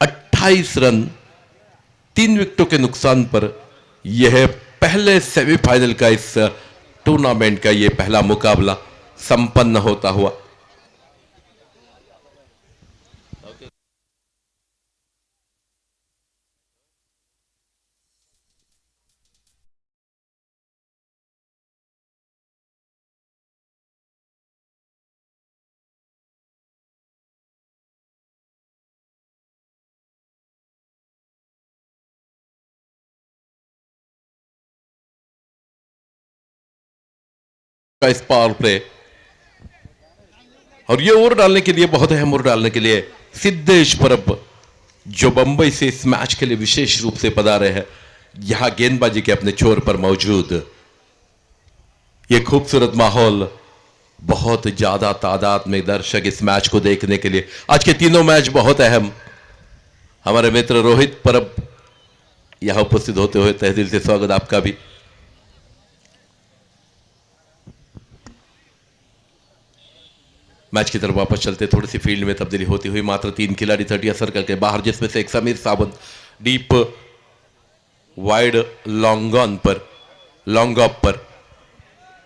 28 रन 3 विकेटों के नुकसान पर यह पहले सेमीफाइनल का इस टूर्नामेंट का यह पहला मुकाबला संपन्न होता हुआ। का इस पावर प्ले, और ये ओवर डालने के लिए, बहुत अहम ओवर डालने के लिए सिद्धेश परब, जो बंबई से इस मैच के लिए विशेष रूप से पधारे हैं, यहां गेंदबाजी के अपने छोर पर मौजूद। ये खूबसूरत माहौल, बहुत ज्यादा तादाद में दर्शक इस मैच को देखने के लिए, आज के तीनों मैच बहुत अहम। हमारे मित्र रोहित परब यहां उपस्थित होते हुए तहे दिल से स्वागत आपका भी। मैच की तरफ वापस चलते, थोड़ी सी फील्ड में तब्दीली होती हुई, मात्र 3 खिलाड़ी 30 सर्कल के बाहर, जिसमें से एक Samir Sawant deep wide long on पर, लॉन्ग ऑफ पर,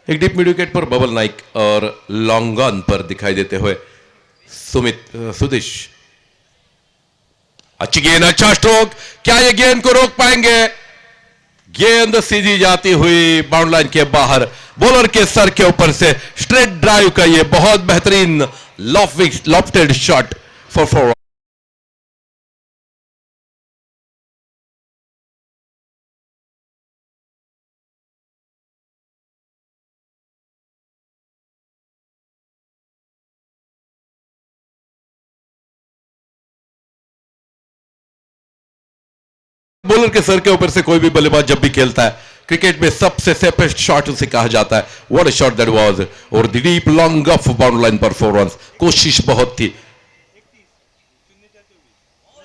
एक डीप मिड विकेट पर बबल नाइक, और लॉन्ग ऑन पर दिखाई देते हुए सुदेश। अच्छी गेंद, अच्छा स्ट्रोक, क्या ये गेंद को रोक पाएंगे? गेंद सीधी जाती हुई बाउंड लाइन के बाहर, बॉलर के सर के ऊपर से स्ट्रेट ड्राइव का ये बहुत बेहतरीन लॉफ्टेड शॉट फॉर 4। बॉलर के सर के ऊपर से कोई भी बल्लेबाज जब भी खेलता है, क्रिकेट में सबसे सेफेस्ट शॉट उसे कहा जाता है। What a shot that was, और the deep long off bound line पर 4 रन्स, कोशिश बहुत थी।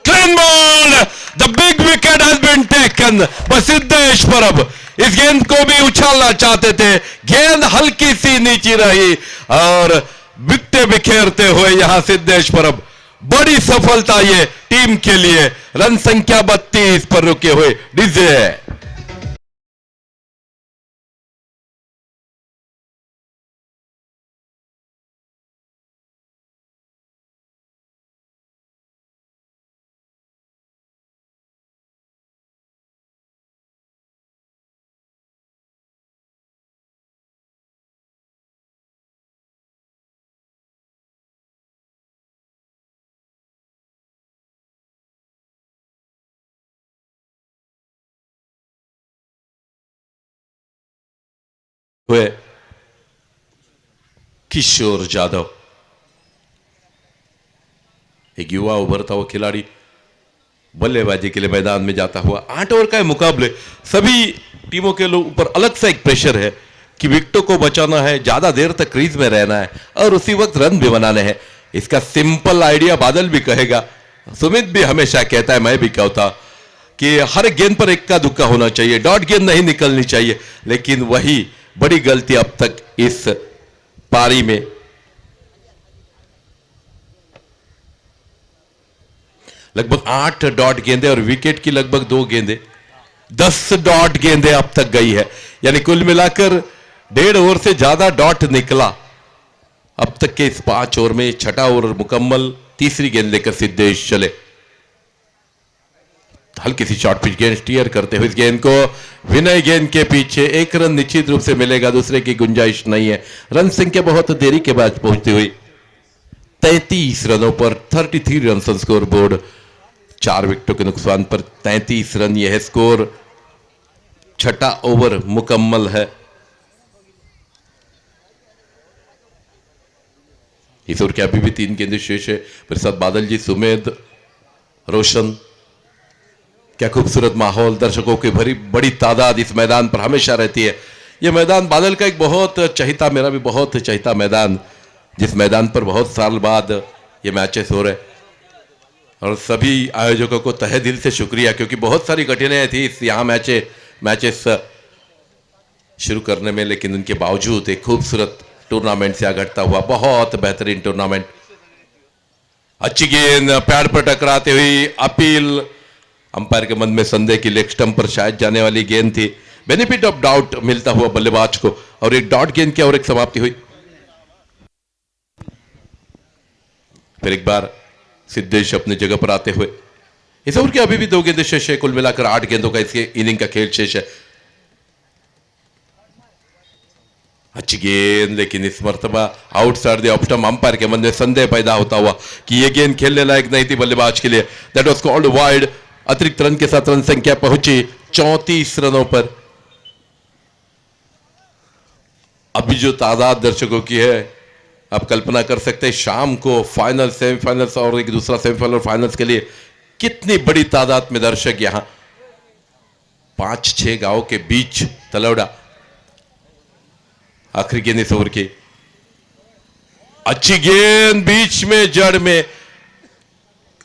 Clean ball, the big wicket has been taken by Siddhesh Parab. इस गेंद को भी उछालना चाहते थे, गेंद हल्की सी नीचे रही, और विकेट बिखेरते हुए यहां सिद्धेश परब, बड़ी सफलता ये टीम के लिए। रन संख्या 32 पर रुके हुए डीजे। हुए किशोर जाधव, एक युवा उभरता हुआ खिलाड़ी, बल्लेबाजी के लिए मैदान में जाता हुआ। 8 ओवर का मुकाबले, सभी टीमों के ऊपर अलग से एक प्रेशर है कि विकेटों को बचाना है, ज्यादा देर तक क्रीज में रहना है, और उसी वक्त रन भी बनाने हैं। इसका सिंपल आइडिया बादल भी कहेगा, सुमित भी हमेशा कहता है, मैं भी कहता कि हर गेंद पर इक्का दुक्का होना चाहिए, डॉट गेंद नहीं निकलनी चाहिए। लेकिन वही बड़ी गलती अब तक इस पारी में। लगभग 8 डॉट गेंदे और विकेट की लगभग 2 गेंदे, 10 डॉट गेंदे अब तक गई है। यानी कुल मिलाकर 1.5 ओवर से ज्यादा डॉट निकला अब तक के इस 5 ओवर में। छठा ओवर मुकम्मल, तीसरी गेंद लेकर सिद्धेश चले। हल्की सी शॉर्ट पिच गेंद स्टीयर करते हुए इस गेंद को विनय गेंद के पीछे 1 रन निश्चित रूप से मिलेगा, दूसरे की गुंजाइश नहीं है। रन संख्या बहुत देरी के बाद पहुंचती हुई 33 रनों पर 33 रन स्कोर बोर्ड। 4 विकेटों के नुकसान पर 33 रन यह स्कोर। छठा ओवर मुकम्मल है। इस ओवर के अभी भी 3 गेंदें शेष है। मेरे साथ बादल जी, सुमेध, रोशन। क्या खूबसूरत माहौल, दर्शकों की भरी बड़ी तादाद इस मैदान पर हमेशा रहती है। यह मैदान बादल का एक बहुत चहिता, मेरा भी बहुत चहिता मैदान, जिस मैदान पर बहुत साल बाद ये मैचेस हो रहे। और सभी आयोजकों को तहे दिल से शुक्रिया, क्योंकि बहुत सारी कठिनाइयां थी इस यहाँ मैचेस शुरू करने में, लेकिन उनके बावजूद एक खूबसूरत टूर्नामेंट से घटता हुआ बहुत बेहतरीन टूर्नामेंट। अच्छी गेंद पैड पर टकराते हुई अपील। अंपायर के मन में संदेह की लेग स्टंप पर शायद जाने वाली गेंद थी। बेनिफिट ऑफ डाउट मिलता हुआ बल्लेबाज को, और एक डॉट गेंद की और एक समाप्ति हुई। फिर एक बार सिद्धेश अपनी जगह पर आते हुए। इस ओवर के अभी भी 2 गेंदें शेष है। कुल मिलाकर 8 गेंदों का इसके इनिंग का खेल शेष है। अच्छी गेंद, लेकिन इस मर्तबा outside the off stump. Umpire के मन में संदेह पैदा होता हुआ कि यह गेंद खेलने लायक नहीं थी बल्लेबाज के लिए। दैट वाज कॉल्ड वाइड। अतिरिक्त रन के साथ रन संख्या पहुंची 34 रनों पर। अभी जो तादाद दर्शकों की है, आप कल्पना कर सकते हैं शाम को फाइनल, सेमीफाइनल्स और एक दूसरा सेमीफाइनल और फाइनल्स के लिए कितनी बड़ी तादाद में दर्शक यहां। 5-6 गांवों के बीच तलौड़ा। आखिरी गेंद इस ओवर की। अच्छी गेंद बीच में, जड़ में,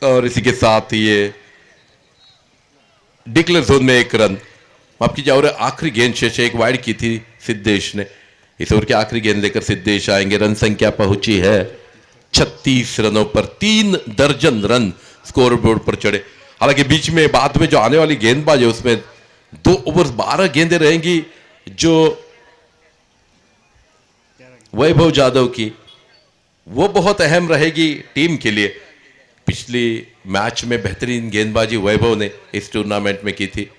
और इसी के साथ ये डिक्लेयर जोन में 1 रन। माफ कीजिए, और आखिरी गेंद शेष एक वाइड की थी सिद्धेश ने। इस ओवर की आखिरी गेंद लेकर सिद्धेश आएंगे। रन संख्या पहुंची है 36 रनों पर। 3 दर्जन रन स्कोर बोर्ड पर चढ़े। हालांकि बीच में बाद में जो आने वाली गेंदबाज है उसमें 2 ओवर 12 गेंदें रहेंगी जो वैभव जादव की, वो बहुत अहम रहेगी टीम के लिए। पिछली मैच में बेहतरीन गेंदबाजी वैभव ने इस टूर्नामेंट में की थी।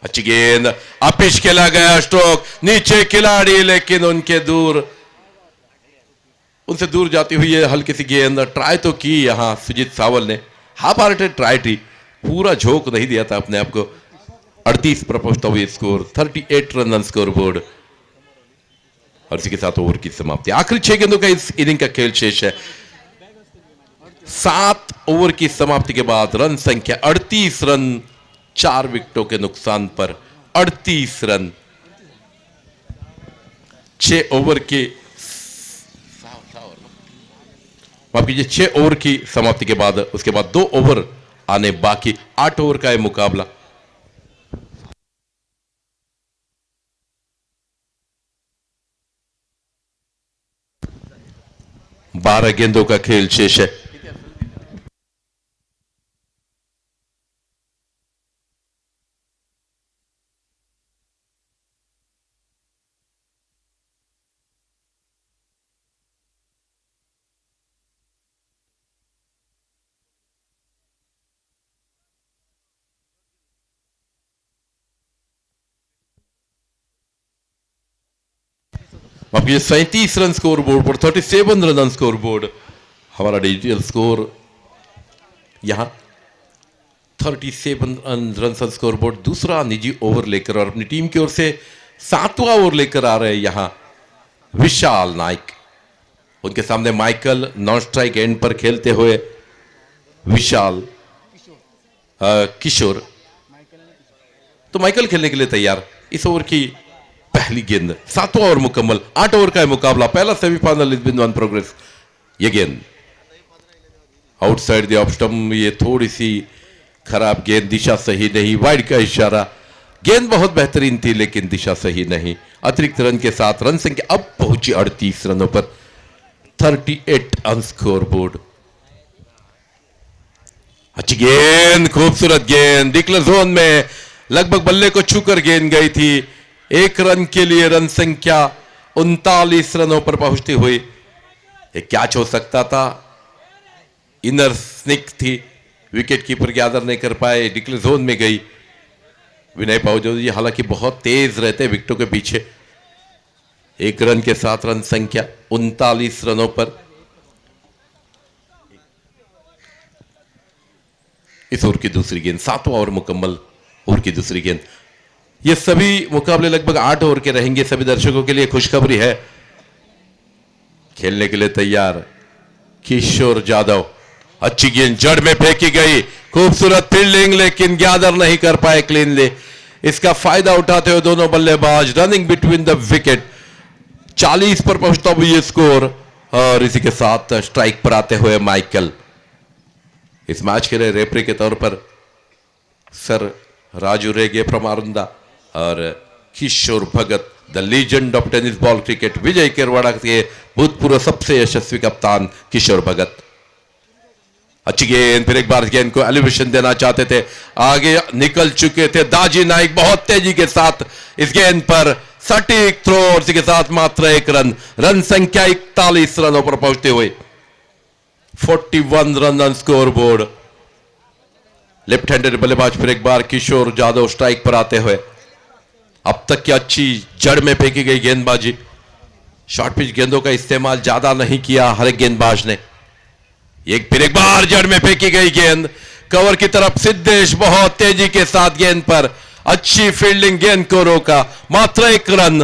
अच्छी गेंद, अपिच खेला गया, स्ट्रोक नीचे खिलाड़ी, लेकिन उनसे दूर जाती हुई है हल्की सी गेंद। ट्राई तो की यहां सुजीत सावल ने, हाफ हार्टेड ट्राई थी, पूरा झोंक नहीं दिया था अपने आप को। 38 पर पहुंचता हुआ स्कोर, 38 रन स्कोर बोर्ड। और इसी के साथ ओवर की समाप्ति। आखिरी 6 गेंदों का इस इनिंग का खेल शेष है। 7 ओवर की समाप्ति के बाद रन संख्या 38 रन, 4 विकेटों के नुकसान पर 38 रन। 6 ओवर की, माफ कीजिए, 6 ओवर की समाप्ति के बाद उसके बाद 2 ओवर आने बाकी। 8 ओवर का यह मुकाबला। बारह गेंदों का खेल शेष है। अब ये 37 रन स्कोर बोर्ड पर, 37 रन स्कोर बोर्ड। हमारा डिजिटल स्कोर यहां 37 रन स्कोर बोर्ड। दूसरा निजी ओवर लेकर और अपनी टीम की ओर से 7वां ओवर लेकर आ रहे हैं यहां विशाल नाइक। उनके सामने माइकल, नॉन स्ट्राइक एंड पर खेलते हुए विशाल, किशोर। तो माइकल खेलने के लिए तैयार। इस ओवर की पहली गेंद, 7वां ओवर मुकम्मल। 8 ओवर का है मुकाबला। पहला semifinal is been one progress. ये गेंद आउटसाइड द ऑफ स्टंप, ये थोड़ी सी खराब गेंद, दिशा सही नहीं, वाइड का इशारा। गेंद बहुत बेहतरीन थी लेकिन दिशा सही नहीं। अतिरिक्त रन के साथ रन संख्या अब पहुंची 38 रनों पर, 38 ऑन स्कोर बोर्ड। अच्छी गेंद, खूबसूरत गेंद, डिक्लेयर जोन में लगभग बल्ले को छूकर गेंद गई थी। 1 रन के लिए रन संख्या 39 रनों पर पहुंचती हुई। ये कैच हो सकता था, इनर स्निक थी, विकेट कीपर गैदर नहीं कर पाए, डिक्लेयर जोन में गई। विनय पाउजोर जी हालांकि बहुत तेज रहते विकेटों के पीछे। 1 रन के साथ रन संख्या 39 रनों पर। इस ओवर की दूसरी गेंद, 7वां ओवर मुकम्मल, ओवर की दूसरी गेंद। ये सभी मुकाबले लगभग 8 ओवर के रहेंगे। सभी दर्शकों के लिए खुशखबरी है, खेलने के लिए तैयार किशोर जाधव। अच्छी गेंद जड़ में फेंकी गई, खूबसूरत फील्डिंग, लेकिन गैदर नहीं कर पाए क्लीनली। इसका फायदा उठाते हुए दोनों बल्लेबाज रनिंग बिटवीन द विकेट। 40 पर पहुंचता हुआ ये स्कोर, और इसी के साथ स्ट्राइक पर आते हुए माइकल। इस मैच के लिए रेफरी के तौर पर सर राजू रेगे प्रमारुंदा और Kishore Bhagat, the legend of tennis ball cricket, Vijay Kerwada के भूतपूर्व सबसे यशस्वी कप्तान किशोर भगत। अच्छी गेंद, फिर एक बार गेंद को एलिवेशन देना चाहते थे, आगे निकल चुके थे दाजी नाइक बहुत तेजी के साथ इस गेंद पर सटीक थ्रो, और इसी के साथ मात्र 1 रन। रन संख्या 41 रनों पर पहुंचते हुए 41 run on score board. Left handed बल्लेबाज फिर एक बार किशोर जाधव स्ट्राइक पर आते हुए। अब तक की अच्छी जड़ में फेंकी गई गेंदबाजी, शॉर्ट पिच गेंदों का इस्तेमाल ज्यादा नहीं किया हर एक गेंदबाज ने। फिर एक बार जड़ में फेंकी गई गेंद, कवर की तरफ सिद्धेश बहुत तेजी के साथ गेंद पर अच्छी फील्डिंग, गेंद को रोका, मात्र 1 रन।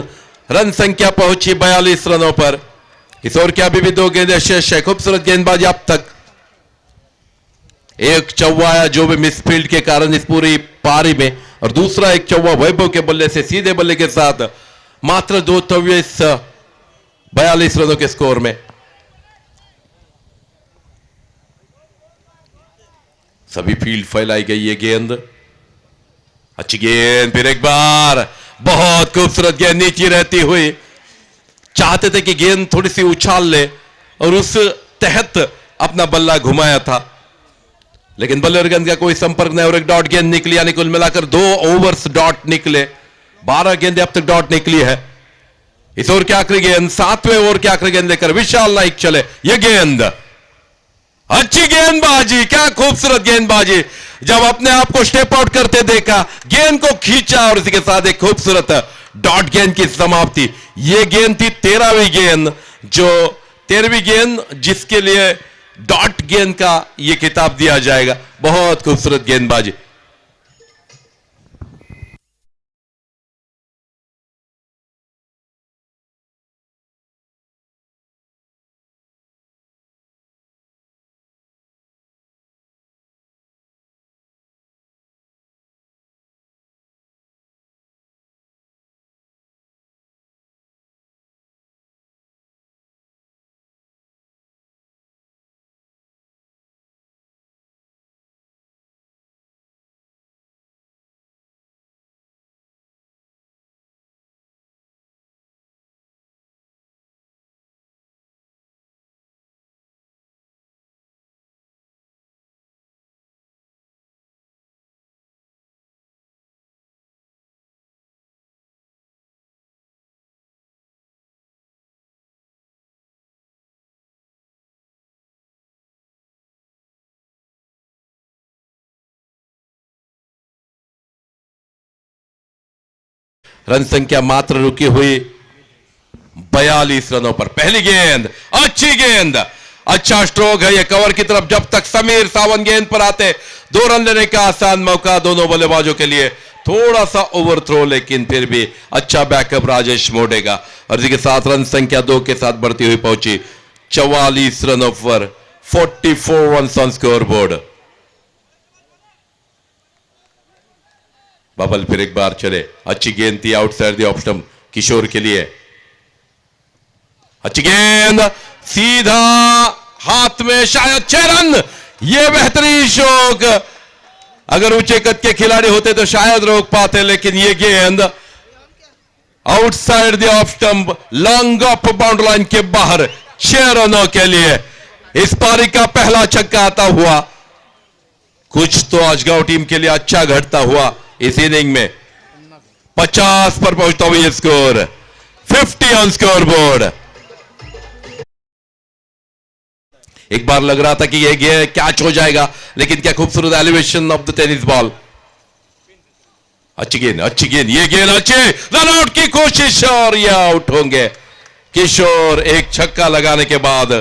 रन संख्या पहुंची 42 रनों पर। इस ओवर के अभी भी 2 गेंदें शेष है। खूबसूरत गेंदबाजी अब तक। एक चौवा आया जो भी मिसफील्ड के कारण इस पूरी पारी में, और दूसरा एक चौवा वैभव के बल्ले से सीधे बल्ले के साथ, मात्र 2 तव्य इस 42 रनों के स्कोर में। सभी फील्ड फैलाई गई ये गेंद। अच्छी गेंद, फिर एक बार बहुत खूबसूरत गेंद नीचे रहती हुई। चाहते थे कि गेंद थोड़ी सी उछाल ले और उस तहत अपना बल्ला घुमाया था, लेकिन बल्ले गेंद का कोई संपर्क नहीं, और एक डॉट गेंद निकली, यानी कुल मिलाकर 2 ओवर्स डॉट निकले। 12 गेंदें अब तक डॉट निकली है। इस ओवर की आखिरी गेंद, 7वें ओवर की आखिरी गेंद लेकर विशाल नाइक चले। यह गेंद, अच्छी गेंदबाजी, क्या खूबसूरत गेंदबाजी। जब अपने आप को स्टेप आउट करते देखा, गेंद को खींचा, और इसी के साथ एक खूबसूरत डॉट गेंद की समाप्ति। यह गेंद थी 13वीं गेंद, जो 13वीं गेंद जिसके लिए डॉट गेंद का यह खिताब दिया जाएगा। बहुत खूबसूरत गेंदबाजी। रन संख्या मात्र रुकी हुई 42 रनों पर। पहली गेंद, अच्छी गेंद, अच्छा स्ट्रोक है ये कवर की तरफ। जब तक समीर सावंत गेंद पर आते, 2 रन लेने का आसान मौका दोनों बल्लेबाजों के लिए। थोड़ा सा ओवर थ्रो, लेकिन फिर भी अच्छा बैकअप राजेश मोडे का, और इसी के साथ रन संख्या 2 के साथ बढ़ती हुई पहुंची 44 रनों पर। 44 runs on score board. Babal फिर एक बार चले, अच्छी गेंद थी outside the off stump Kishore के लिए। अच्छी गेंद, सीधा हाथ में शायद 6 रन, ये बेहतरीन शॉट। अगर ऊंचे कद के खिलाड़ी होते तो शायद रोक पाते, लेकिन ये गेंद outside the off stump, long off boundary line के बाहर 6 रनों के लिए इस पारी का पहला छक्का आता हुआ। कुछ तो आजगांव टीम के लिए अच्छा घटता हुआ इस इनिंग में। 50 पर पहुंचता हुआ ये स्कोर, 50 ऑन स्कोर बोर्ड। एक बार लग रहा था कि ये कैच हो जाएगा, लेकिन क्या खूबसूरत elevation of the tennis ball. अच्छी गेंद, ये गेंद अच्छी, रन आउट की कोशिश और ये आउट होंगे। किशोर एक छक्का लगाने के बाद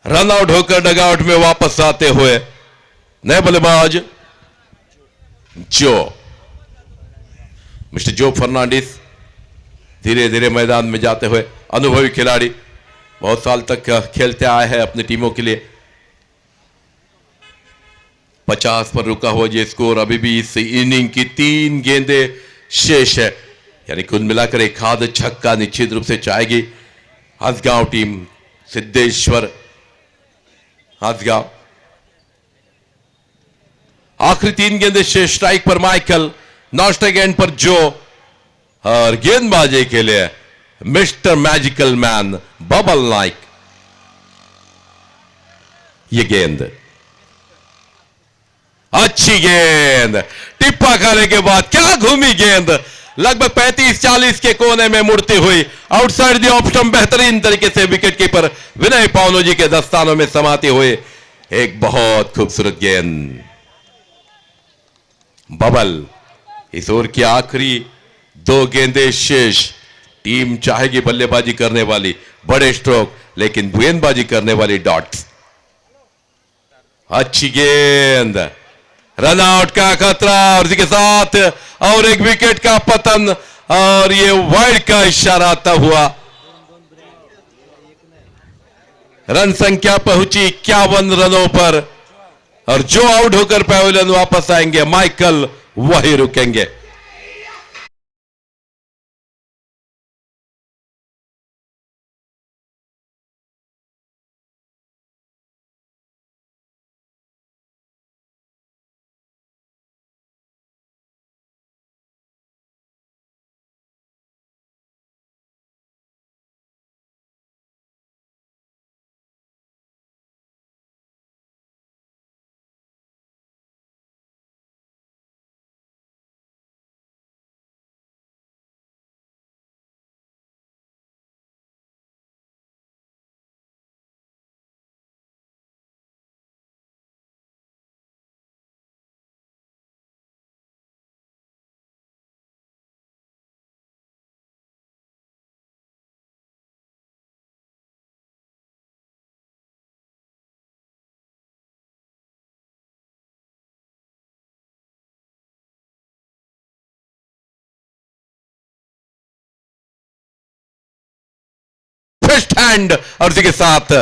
रन आउट होकर डगआउट में वापस आते हुए नए बल्लेबाज जो मिस्टर जो फर्नांडिस धीरे धीरे मैदान में जाते हुए, अनुभवी खिलाड़ी, बहुत साल तक खेलते आए हैं अपनी टीमों के लिए। 50 पर रुका हुआ ये स्कोर, अभी भी इस इनिंग की 3 गेंदें शेष है, यानी कुल मिलाकर एक आध छक्का निश्चित रूप से चाहेगी हंसगांव टीम। सिद्धेश्वर हंसगांव, आखिरी 3 गेंदें शेष। स्ट्राइक पर माइकल, नॉन स्ट्राइक एंड पर जो, और गेंदबाजी के लिए mister magical man bubble Naik. ये गेंद अच्छी गेंद, टिप्पा खाने के बाद क्या घूमी गेंद, लगभग 35-40 के कोने में मुड़ती हुई आउटसाइड दी ऑफ स्टंप बेहतरीन तरीके से विकेट कीपर विनय पावनोजी के दस्तानों में समाती हुई एक बहुत खूबसूरत गेंद। बबल, इस ओवर की आखिरी 2 गेंदें शेष। टीम चाहेगी बल्लेबाजी करने वाली बड़े स्ट्रोक, लेकिन गेंदबाजी करने वाली डॉट्स। अच्छी गेंद, रन आउट का खतरा और इसी के साथ और एक विकेट का पतन, और ये वाइड का इशारा आता हुआ। रन संख्या पहुंची 51 रनों पर, और जो आउट होकर पैवेलियन वापस आएंगे, माइकल वही रुकेंगे। फर्स्ट हैंड, और इसी के साथ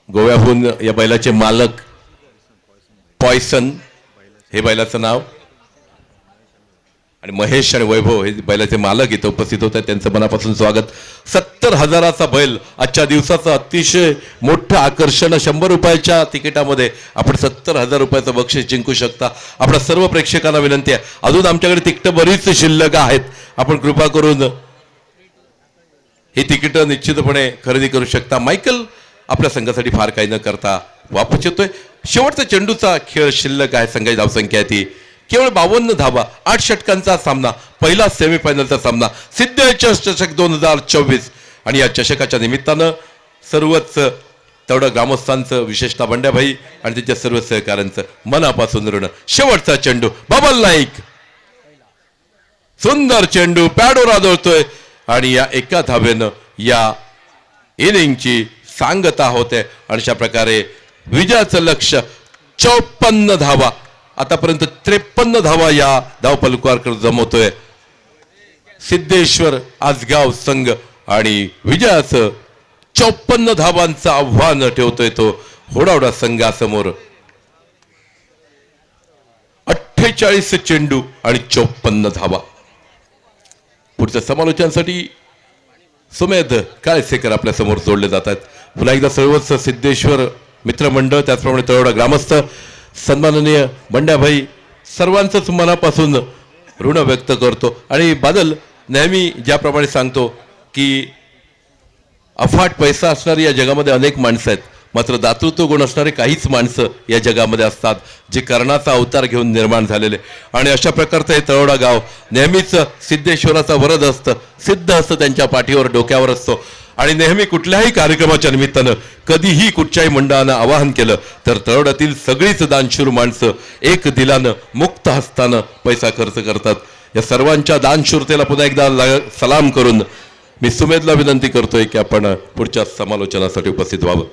गोव्याहून या बैलाचे मालक पॉयसन हे बैलाचं नाव, आणि महेश आणि वैभव हे बैलाचे मालक इथे उपस्थित होते, त्यांचं मनापासून स्वागत। 70,000चा बैल आजच्या दिवसाचं अतिशय मोठं आकर्षण। 100 रुपयाच्या तिकिटामध्ये आपण 70,000 रुपयाचं बक्षीस जिंकू शकता। आपल्या सर्व प्रेक्षकांना विनंती आहे, अजून आमच्याकडे तिकीटं बरीच शिल्लक आहेत, आपण कृपा करून ही तिकीटं निश्चितपणे खरेदी करू शकता। मायकल आपल्या संघासाठी फार काही न करता वापस येतोय। शेवटचा चेंडूचा खेळ शिल्लक आहे, संघाची धावसंख्या ती केवळ 52 धावा। 8 षटकांचा सामना, पहिला सेमीफायनलचा सामना सिद्धेश्वर चषक 2024, आणि या चषकाच्या निमित्तानं सर्वच तेवढं ग्रामस्थांचं, विशेषतः बंड्याभाई आणि त्यांच्या सर्व सहकाऱ्यांचं मनापासून ऋण। शेवटचा चेंडू, बबल नाईक, सुंदर चेंडू पॅडोर आदळतोय, आणि या एका धावेनं या इनिंगची सांगता होते। आणि अशा प्रकारे विजयाचं लक्ष्य 54 धावा, आतापर्यंत 53 धावा या धावपलकावर जमवतोय सिद्धेश्वर आजगाव संघ, आणि विजयाचं 54 धावांचं आव्हान ठेवतोय तो होडावडा संघासमोर। 48 चेंडू आणि 54 धावा। पुढच्या समालोचनासाठी सुमेध काळसेकर आपल्या समोर जोडले जातात. पुन्हा एकदा सर्वच सिद्धेश्वर मित्रमंडळ, त्याचप्रमाणे तळोडा ग्रामस्थ, सन्माननीय बंड्याभाई, सर्वांचंच मनापासून ऋण व्यक्त करतो. आणि बादल नेहमी ज्याप्रमाणे सांगतो की अफाट पैसा असणारी या जगामध्ये अनेक माणसं आहेत, मात्र दातृत्व गुण असणारे काहीच माणसं या जगामध्ये असतात जे कर्णाचा अवतार घेऊन निर्माण झालेले. आणि अशा प्रकारचं हे तळोडा गाव नेहमीच सिद्धेश्वराचा वरद असतं, सिद्ध असतं, त्यांच्या पाठीवर डोक्यावर असतो. आणि नेहमी कुठल्याही कार्यक्रमाच्या निमित्तानं कधीही कुठच्याही मंडळानं आवाहन केलं तर तळोड्यातील सगळीच दानशूर माणसं एक दिलानं मुक्त हस्तानं पैसा खर्च करतात. या सर्वांच्या दानशूरतेला पुन्हा एकदा सलाम करून मी सुमेधला विनंती करतोय की आपण पुढच्या समालोचनासाठी उपस्थित व्हावं.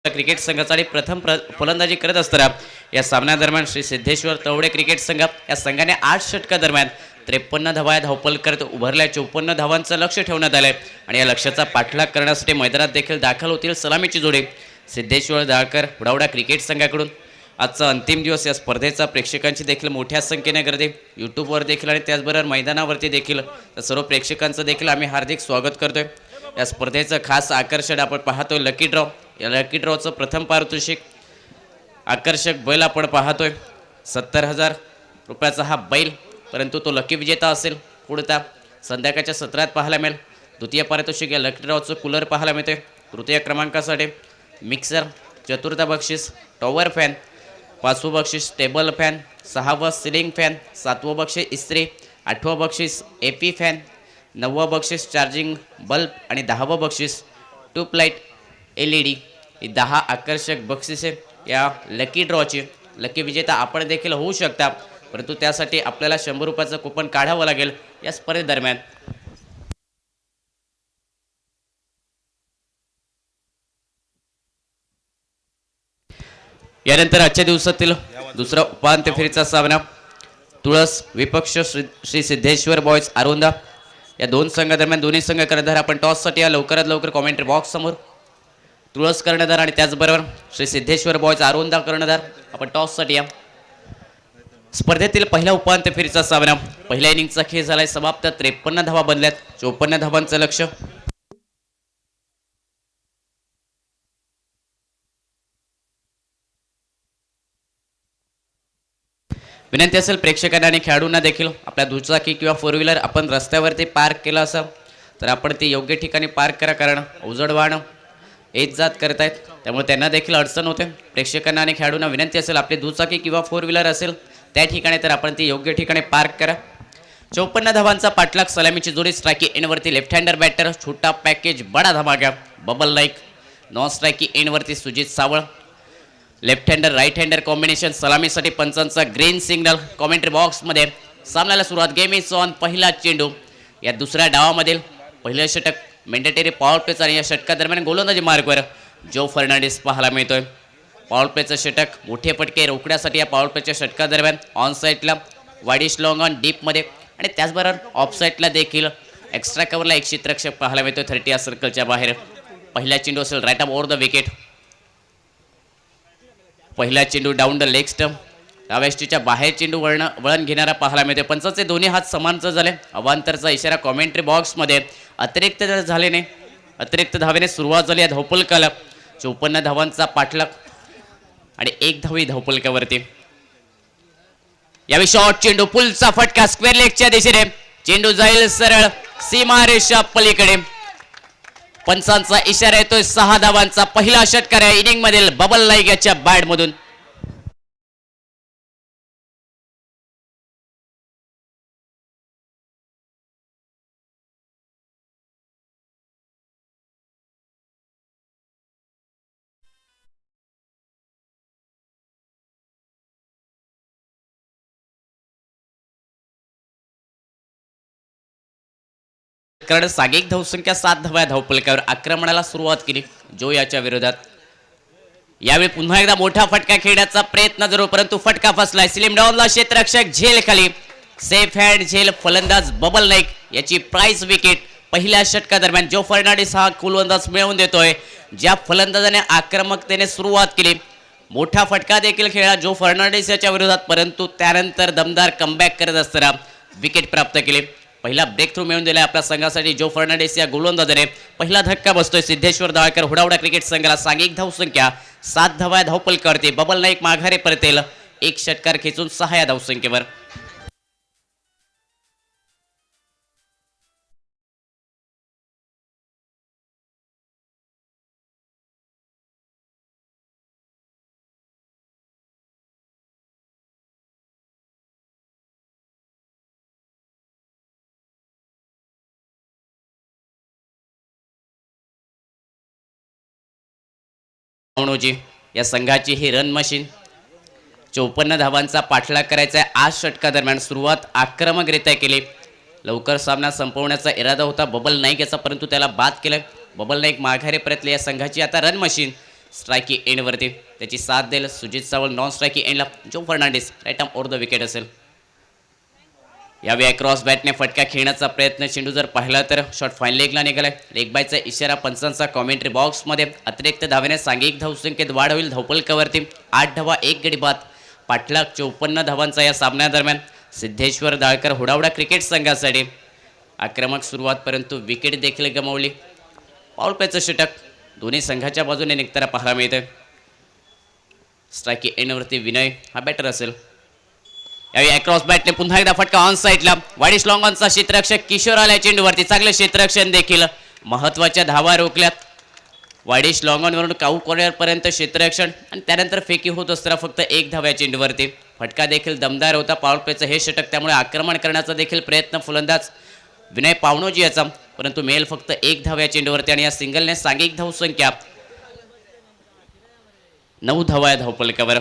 क्रिकेट संघासाठी प्रथम फलंदाजी करत असताना या सामन्यादरम्यान श्री सिद्धेश्वर तवडे क्रिकेट संघ या संघाने 8 षटकादरम्यान 53 धावा धावपल करत उभारल्या. 54 धावांचं लक्ष ठेवण्यात आलंय आणि या लक्ष्याचा पाठलाग करण्यासाठी मैदानात देखील दाखल होतील सलामीची जोडी सिद्धेश्वर दाळकर वडावडा क्रिकेट संघाकडून. आजचा अंतिम दिवस या स्पर्धेचा प्रेक्षकांची देखील मोठ्या संख्येने गर्दी यूट्यूबवर देखील आणि त्याचबरोबर मैदानावरती देखील सर्व प्रेक्षकांचं देखील आम्ही हार्दिक स्वागत करतोय. या स्पर्धेचं खास आकर्षण आपण पाहतोय लकी ड्रॉ. या लकी ड्रॉचं प्रथम पारितोषिक आकर्षक बैल आपण पाहतोय 70,000 रुपयाचा हा बैल, परंतु तो लकी विजेता असेल पुढचा संध्याकाळच्या सत्रात पाहायला मिळेल. द्वितीय पारितोषिक या लकी ड्रॉचं कूलर पाहायला मिळते. तृतीय क्रमांकासाठी मिक्सर, चतुर्थ बक्षीस टॉवर फॅन, पाचवं बक्षीस टेबल फॅन, सहावं सिलिंग फॅन, सातवं बक्षीस इस्त्री, आठवं बक्षीस एपी फॅन, नववं बक्षीस चार्जिंग बल्ब आणि 10वं बक्षीस ट्यूबलाईट LED. ही 10 आकर्षक बक्षिसे या लकी ड्रॉची. लकी विजेता आपण देखील होऊ शकता, परंतु त्यासाठी आपल्याला 100 रुपयाचं कुपन काढावं लागेल या स्पर्धेदरम्यान. यानंतर आजच्या दिवसातील दुसरा उपांत्य फेरीचा सामना तुळस विपक्ष श्री सिद्धेश्वर बॉयज आरोंदा या दोन संघादरम्यान. दोन्ही संघ कर्णधार आपण टॉससाठी या लवकरात लवकर कॉमेंट्री बॉक्स समोर. तुळस कर्णधार आणि त्याचबरोबर श्री सिद्धेश्वर बॉयज आरोंदा कर्णधार आपण टॉससाठी या. स्पर्धेतील पहिला उपांत्य फेरीचा सामना पहिल्या इनिंगचा खेळ झालाय समाप्त. 53 धावा बनल्यात. 54 धावांचं लक्ष. विनंती असेल प्रेक्षकांना आणि खेळाडूंना देखील आपल्या दुचाकी किंवा 4 व्हीलर आपण रस्त्यावरती पार्क केला असेल तर आपण ती योग्य ठिकाणी पार्क करा, कारण अवजड वाहनं येत जात करत आहेत, त्यामुळे त्यांना देखील अडचण होते. प्रेक्षकांना आणि खेळाडूंना विनंती असेल आपली दुचाकी किंवा 4 व्हीलर असेल त्या ठिकाणी तर आपण ती योग्य ठिकाणी पार्क करा. 54 धावांचा पाठलाग सलामीची जोडी. स्ट्रायकी एंडवरती लेफ्ट हँडर बॅटर, छोटा पॅकेज बडा धमाका बबल लाईक. नॉन स्ट्रायकी एंडवरती Sujit Sawal. Left hander right hander combination. सलामीसाठी पंचांचा ग्रीन सिग्नल. कॉमेंट्री बॉक्समध्ये सामन्याला सुरुवात. Game is on. पहिला चेंडू या दुसऱ्या डावामधील पहिलं षटक मेंडेटरी पॉवर प्लेच आणि या षटकादरम्यान गोलंदाजी मार्गवर जो फर्नांडिस पाहायला मिळतोय. पॉवर प्लेचं षटक मोठे फटके रोखण्यासाठी या पॉवर प्लेच्या षटकादरम्यान ऑन साईडला वाईडिश लॉंग ऑन डीपमध्ये आणि त्याचबरोबर ऑफ साईडला देखील एक्स्ट्रा कव्हरला एक क्षेत्ररक्षक पाहायला मिळतोय 30 या सर्कलच्या बाहेर. पहिला चेंडू असेल right off over the wicket. पहिला चेंडू डाऊन द लेग स्टंप. डाव्याष्टीच्या बाहेर चेंडू वळण घेणारा पाहायला मिळते. पंचाचे दोन्ही हात समांतर झाले. अवांतरचा इशारा कॉमेंट्री बॉक्समध्ये. अतिरिक्त झाल्याने अतिरिक्त धावेने सुरुवात झाली या धावपलकाला. 54 धावांचा पाठलाग आणि 1 धावी धावपलकावरती. यावेळी शॉर्ट चेंडू पुलचा फटका स्क्वेअर लेगच्या दिशेने. चेंडू जाईल सरळ सीमारेषा पलीकडे. पंचांचा इशारा येतोय 6 धावांचा. पहिला षटकार या इनिंग मधील बबल नाईक याच्या बॅट मधून. कारण सागिक धावसंख्या 7 धाव्या धावपलकावर आक्रमणाला सुरुवात केली जो याच्या विरोधात. यावेळी पुन्हा एकदा मोठा फटका खेळण्याचा प्रयत्न जरूर परंतु फटका फसलाय. स्लिम डाऊनला क्षेत्ररक्षक झेल खाली. सेफ हँड झेल. फलंदाज बबल नाईक याची प्राइस विकेट. पहिल्या षटका दरम्यान जो फर्नांडिस हा गोलंदाज मिळवून देतोय. ज्या फलंदाजाने आक्रमकतेने सुरुवात केली मोठा फटका देखील खेळला जो फर्नांडिस याच्या विरोधात परंतु त्यानंतर दमदार कमबॅक करत असताना विकेट प्राप्त केली. पहिला ब्रेक थ्रू मिळवून दिला आपल्या संघासाठी जो फर्नांडिस या गोलंदाजाने. पहिला धक्का बसतोय सिद्धेश्वर दाळकर हुडावडा क्रिकेट संघाला. सांघिक धावसंख्या 7 धाव्या धावपलकावरती. बबल नाईक माघारी परतेल 1 षटकार खेचून 6 या धावसंख्येवर. जी या संघाची ही रन मशीन. 54 धावांचा पाठलाग करायचा आहे. 8 षटका दरम्यान सुरुवात आक्रमकरित्या केली. लवकर सामना संपवण्याचा इरादा होता बबल नाईक याचा परंतु त्याला बाद केलं. बबल नाईक माघारी परतले. या संघाची आता रन मशीन स्ट्रायकी एंडवरती. त्याची साथ देईल सुजित सावळ. नॉन स्ट्रायकी एंडला जो Fernandes right arm over the wicket असेल. यावेळी क्रॉस बॅटने फटका खेळण्याचा प्रयत्न. चेंडू जर पाहिला तर शॉट फाईन लेगला निघालाय. लेग बायचा इशारा पंचांचा कॉमेंट्री बॉक्समध्ये. अतिरिक्त धावेने सांघिक धावसंख्येत वाढ होईल धावपलकावरती. 8 धावा 1 गडी बाद. पाठलाग 54 धावांचा या सामन्यादरम्यान. सिद्धेश्वर दाळकर हुडावडा क्रिकेट संघासाठी आक्रमक सुरुवात परंतु विकेट देखील गमावली. पाऊल प्लेचं षटक दोन्ही संघाच्या बाजूने निघताना पाहायला मिळतं. स्ट्रायकी एंडवरती विनय हा बॅटर असेल. यावेळी अक्रॉस बॅटने पुन्हा एकदा फटका ऑन साईडला. वाडिश लॉंग ऑनचा क्षेत्ररक्षक किशोर आलाय चेंडूवरती. चांगलं क्षेत्ररक्षण देखील. महत्वाच्या धावा रोखल्यात. वाडिश लॉंग ऑनवरून काऊ कॉर्नर पर्यंत क्षेत्ररक्षण आणि त्यानंतर फेकी होत असताना फक्त 1 धाव्या चेंडूवरती. फटका देखील दमदार होता. पॉवर प्लेचं हे षटक त्यामुळे आक्रमण करण्याचा देखील प्रयत्न फलंदाज विनय पावणोजी याचा परंतु मेल फक्त 1 धाव्या चेंडूवरती आणि या सिंगलने सांघिक धावसंख्या 9 धावा या धावपलकावर.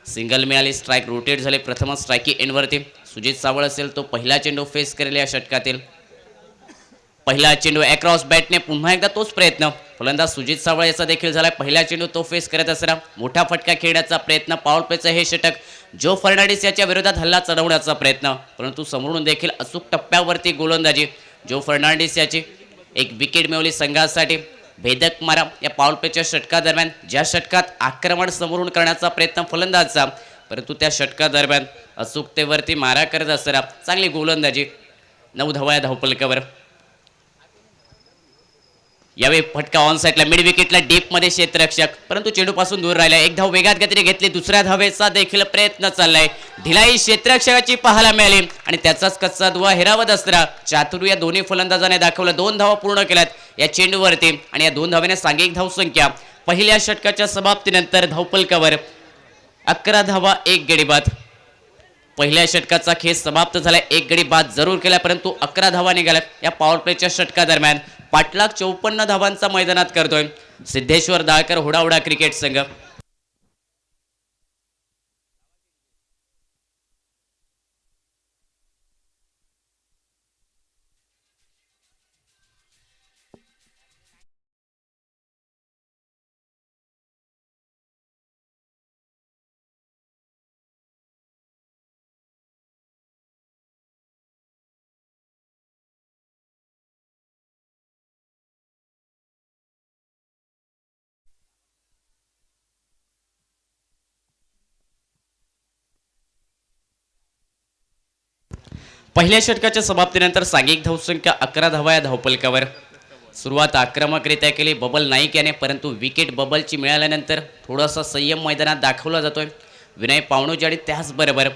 सिंगल मिळाली. स्ट्राईक रोटेट झाले. प्रथमच स्ट्रायकी एंडवरती सुजित सावळ असेल तो पहिला चेंडू फेस करेल या षटकातील. पहिला चेंडू अक्रॉस बॅटने पुन्हा एकदा तोच प्रयत्न. फलंदाज सुजित सावळ याचा देखील झाला. पहिला चेंडू तो फेस करत असताना मोठा फटका खेळण्याचा प्रयत्न. पॉवर प्लेचं हे षटक जो फर्नांडिस याच्या विरोधात हल्ला चढवण्याचा प्रयत्न परंतु समोरून देखील अचूक टप्प्यावरती गोलंदाजी. जो फर्नांडिस याची 1 विकेट मिळवली संघासाठी. भेदक मारा या पॉवर प्लेच्या षटकादरम्यान. ज्या षटकात आक्रमण समोरून करण्याचा प्रयत्न फलंदाजचा परंतु त्या षटकादरम्यान अचूकतेवरती मारा करत असताना चांगली गोलंदाजी. 9 धावा या धावपलकावर. यावेळी फटका ऑन साईडला मिड विकेटला डीपमध्ये क्षेत्ररक्षक परंतु चेंडूपासून दूर राहिला. 1 धाव वेगात गतीने घेतली. दुसऱ्या धावेचा देखील प्रयत्न चाललाय. ढिलाई क्षेत्ररक्षकाची पाहायला मिळाली आणि त्याचाच कच्चा दुवा हिरावत असताना चातुर्य या दोन्ही फलंदाजाने दाखवलं. 2 धावा पूर्ण केल्यात या चेंडूवरती आणि या 2 धावेने सांघिक धावसंख्या पहिल्या षटकाच्या समाप्तीनंतर धावपलकावर 11 धावा 1 गडी बाद. पहिल्या षटकाचा खेळ समाप्त झालाय. 1 गडी बाद जरूर केला परंतु 11 धावा निघाल्यात या पॉवर प्लेच्या षटकादरम्यान. पाठलाग 54 धावांचा मैदानात करतोय सिद्धेश्वर दाळकर हुडावडा क्रिकेट संघ. पहिल्या षटकाच्या समाप्तीनंतर सांघिक धावसंख्या 11 धावा या धावपलकावर. सुरुवात आक्रमकरित्या केली बबल नाईक याने, परंतु विकेट बबलची मिळाल्यानंतर थोडासा संयम मैदानात दाखवला जातोय विनय पावणोजी आणि त्याचबरोबर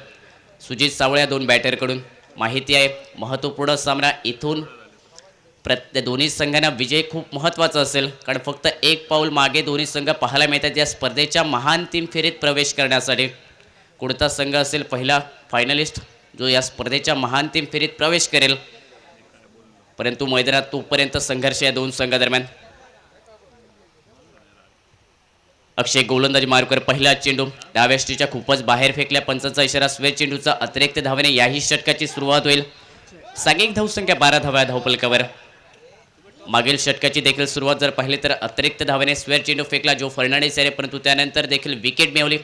सुजित सावळे या दोन बॅटरकडून. माहिती आहे महत्त्वपूर्ण सामना इथून दोन्ही संघांना विजय खूप महत्त्वाचा असेल, कारण फक्त एक पाऊल मागे दोन्ही संघ पाहायला मिळतात या स्पर्धेच्या महान अंतिम फेरीत प्रवेश करण्यासाठी. कोणता संघ असेल पहिला फायनलिस्ट जो या स्पर्धेच्या महान अंतिम फेरीत प्रवेश करेल, परंतु मैदानात तोपर्यंत संघर्ष या दोन संघादरम्यान. अक्षय गोलंदाजी मार्कवर पहिला चेंडू डाव्या यष्टीच्या खूपच बाहेर फेकल्या, पंचांचा इशारा. स्वे चेंडूचा अतिरिक्त धावेने याही षटकाची सुरुवात होईल. सांघिक धावसंख्या 12 धावा धावपलकावर. मागील षटकाची देखील सुरुवात जर पाहिली तर अतिरिक्त धावेने स्वेर चेंडू फेकला जो फर्नांडिस याने, परंतु त्यानंतर देखील विकेट मिळवली.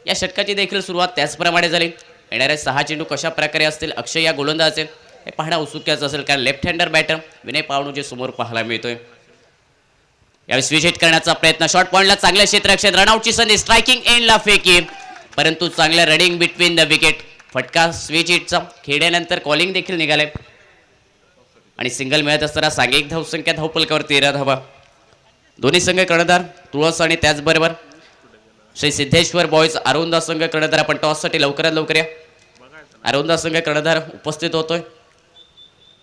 या षटकाची देखील सुरुवात त्याचप्रमाणे झाली. येणारे 6 चेंडू कशा प्रकारे असतील अक्षय या गोलंदाज हे पाहणं उत्सुक्याचं असेल, कारण लेफ्ट हँडर बॅटर विनय पावणोजी समोर पाहायला मिळतोय. यावेळी स्विच हिट करण्याचा प्रयत्न, शॉर्ट पॉइंटला चांगलं क्षेत्ररक्षण, रनआउटची संधी, स्ट्रायकिंग एंडला फेकी, परंतु चांगलं रनिंग बिटवीन द विकेट. फटका स्विच हिटचा खेळल्यानंतर कॉलिंग देखील निघाले आणि सिंगल मिळत असताना सांघिक धावसंख्या धावपलकावर 13 धावा. दोन्ही संघ कर्णधार तुळस आणि त्याचबरोबर श्री सिद्धेश्वर बॉयज अरुंदा संघ कर्णधार. आपण टॉससाठी लवकरात लवकर या. अरुंदा संघ कर्णधार उपस्थित होतोय.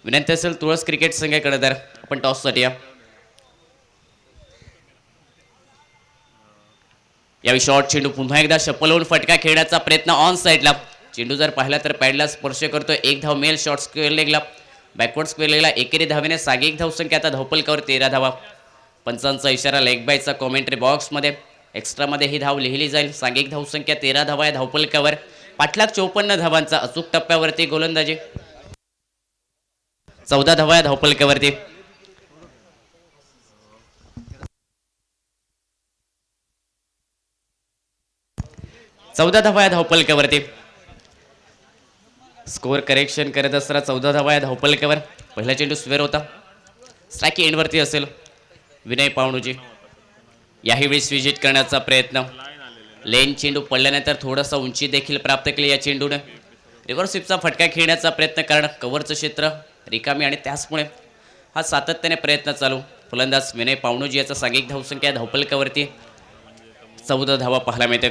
विनंती असेल तुळस क्रिकेट संघ कर्णधार आपण टॉससाठी या. यावेळी शॉर्ट चेंडू पुन्हा एकदा शपल होऊन फटका खेळण्याचा प्रयत्न ऑन साईडला. चेंडू जर पाहिला तर पॅडला स्पर्श करतोय. एक धाव मेल शॉर्ट स्क्वेअर लेगला, बॅकवर्ड स्क्वेअर लेगला एकेरी धावेने सांघिक धावसंख्या आता धावपलकावर 13 धावा. पंचांचा इशारा लेग बायचा कॉमेंट्री बॉक्समध्ये. एक्स्ट्रामध्ये ही धाव लिहिली जाईल. सांघिक धावसंख्या 13 धावा या धावपलकावर. पाठलाग 54 धावांचा अचूक टप्प्यावरती गोलंदाजी. 14 धावा या धावपलकावरती. चौदा धावा या धावपलकावरती. स्कोअर करेक्शन करत असताना 14 धावा या धावपलकावर. पहिला चेंडू स्वेअर होता, स्ट्राईक एंडवरती असेल. विनय पावणोजी याही वेळी स्विच हिट करण्याचा प्रयत्न. लेन चेंडू पडल्यानंतर थोडासा उंची देखील प्राप्त केली या चेंडूने. रिव्हर्स स्वीपचा फटका खेळण्याचा प्रयत्न, कारण कव्हरचं क्षेत्र रिकामी आणि त्याचमुळे हा सातत्याने प्रयत्न चालू. फलंदाज विनय पावणोजी याचा सांघिक धावसंख्या धावपलकावरती 14 धावा पाहायला मिळते.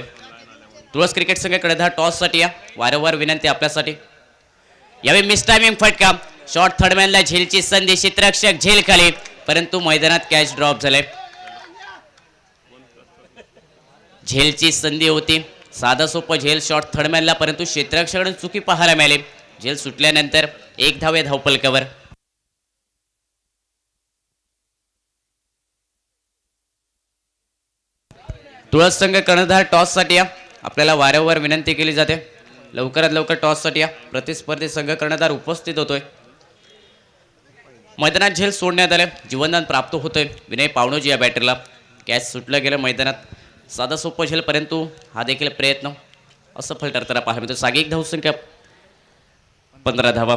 तुळस क्रिकेट संघ कर्णधार टॉससाठी या. वारंवार विनंती आपल्यासाठी. यावेळी मिस टायमिंग फटका, शॉर्ट थर्डमॅनला झेलची संधी, क्षेत्ररक्षक झेल खाली, परंतु मैदानात कॅच ड्रॉप झाले. झेलची संधी होती, साधा सोपं झेल शॉर्ट थर्डमॅनला, परंतु क्षेत्ररक्षकाकडून चुकी पाहायला मिळाली. झेल सुटल्यानंतर 1 धाव या धावपलकावर. तुळस संघ कर्णधार टॉससाठी या. आपल्याला वारंवार विनंती केली जाते लवकरात लवकर टॉससाठी या. प्रतिस्पर्धी संघ कर्णधार उपस्थित होतोय. मैदानात झेल सोडण्यात आले, जीवनदान प्राप्त होतोय विनय पावणोजी या बॅटरला. कॅच सुटलं गेलं मैदानात. साधा सोपं झेल, परंतु हा देखील प्रयत्न असफल ठरताना पाहायला मिळतो. सांघिक धावसंख्या 15 धावा.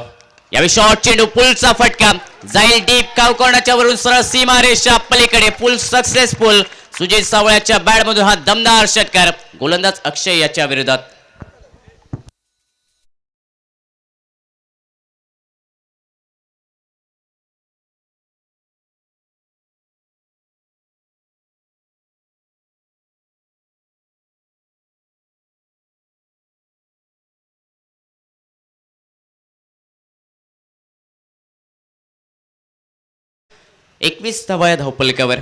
यावेळी शॉर्ट चेंडू, पुलचा फटका जाईल डीप कावकोणाच्या वरून सरळ सीमारेषा पलीकडे. पुल सक्सेसफुल. सुजित सावळ्याच्या बॅटमधून हा दमदार षटकार. गोलंदाज अक्षय याच्या विरोधात. एकवीस धावा या धावपलकावर.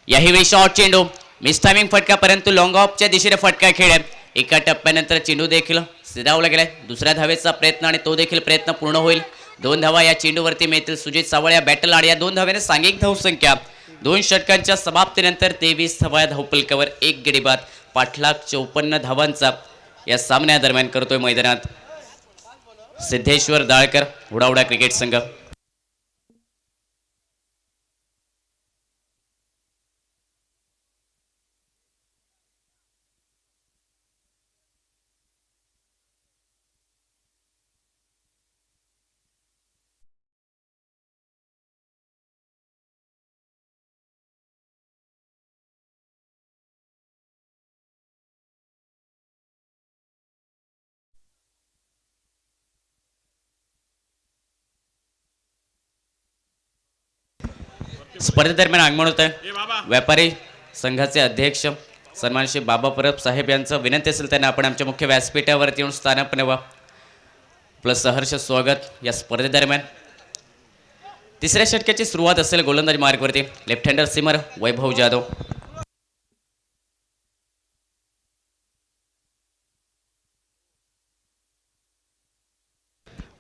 याही वेळी शॉर्ट चेंडू, मिस टायमिंग फटका, परंतु लॉंग ऑफच्या दिशेने फटका खेळ. एका टप्प्यानंतर चेंडू देखील सिधावला गेलाय. दुसऱ्या धावेचा प्रयत्न आणि तो देखील प्रयत्न पूर्ण होईल. 2 धावा या चेंडूवरती मिळतील. सुजित सावळे या बॅटल आणि या 2 धाव्याने सांघिक धावसंख्या 2 षटकांच्या समाप्तीनंतर 23 धावा या धावपलकावर. 1 गडी बाद. पाठलाग 54 धावांचा या सामन्यादरम्यान करतोय मैदानात सिद्धेश्वर दाळकर हुडाहुडा क्रिकेट संघ. स्पर्धेदरम्यान आगमन होत आहे व्यापारी संघाचे अध्यक्ष सन्मान श्री बाबा परब साहेब यांचं विनंती असेल त्यांना आपण आमच्या मुख्य व्यासपीठावरती येऊन स्थानापन्न व्हा. आपलं सहर्ष स्वागत या स्पर्धेदरम्यान. तिसऱ्या षटकाची सुरुवात असेल गोलंदाजी मार्गवरती. लेफ्ट हँडर सिमर वैभव जाधव.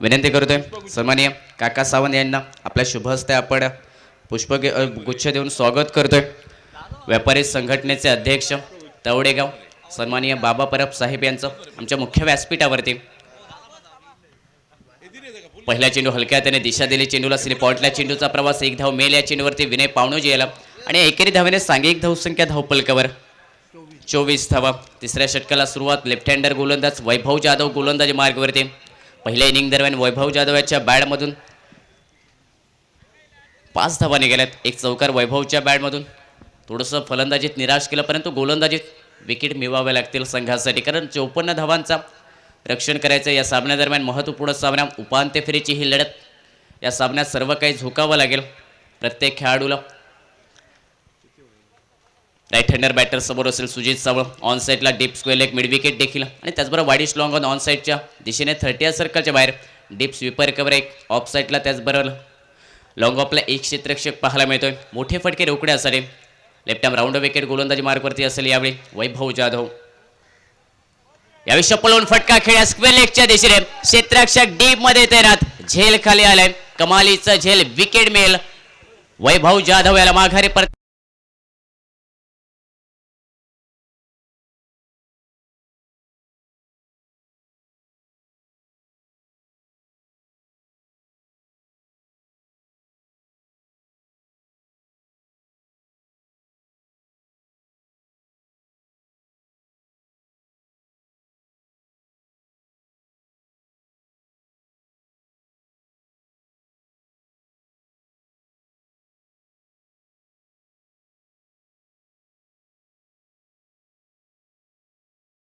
विनंती करतोय सन्माननीय काका सावंत यांना आपल्या शुभ हस्ते आपण गुच्छ देऊन स्वागत करतोय. व्यापारी संघटनेचे अध्यक्ष तवडेगाव सन्माननीय बाबा परब साहेब यांचं आमच्या मुख्य व्यासपीठावरती. पहिला चेंडू हलक्या त्याने दिशा दिली चेंडूला. स्लिप पॉइंटला चेंडूचा प्रवास 1 धाव मेल या चेंडूवरती विनय पावणोजी याला आणि एकेरी धावेने सांघिक धावसंख्या धावपलकावर 24 धावा. तिसऱ्या षटकाला सुरुवात. लेफ्ट हँडर गोलंदाज वैभव जाधव गोलंदाजी मार्गवरती. पहिल्या इनिंग दरम्यान वैभव जाधव याच्या बॅटमधून 5 धावा निघाल्यात. एक चौकार वैभवच्या बॅटमधून. थोडंसं फलंदाजीत निराश केलं परंतु गोलंदाजीत विकेट मिळवाव्या लागतील संघासाठी कारण 54 धावांचा रक्षण करायचं. या सामन्यादरम्यान महत्त्वपूर्ण सामना उपांत्य फेरीची ही लढत. या सामन्यात सर्व काही झुकावं लागेल प्रत्येक खेळाडूला. राईट हँडर बॅटर समोर असेल सुजित सावळ. ऑन साईडला deep square leg mid wicket देखील आणि त्याचबरोबर वाईडिश लॉंग ऑन ऑन साईडच्या दिशेने 30 सर्कलच्या बाहेर डीप स्वीपर कव्हर एक ऑफ साईडला. त्याचबरोबर लॉंग ऑफला एक क्षेत्ररक्षक पाहायला मिळतोय. मोठे फटके रोखण्यासाठी लेफ्ट आर्म राऊंड विकेट गोलंदाजी मार्गवरती असेल यावेळी वैभव जाधव. यावेळी शपलवून फटका खेळ्या स्क्वेअर लेगच्या दिशेने क्षेत्ररक्षक डीप मध्ये तैनात. झेल खाली आलाय. कमालीचं झेल विकेट मिळेल वैभव जाधव याला माघारी परत.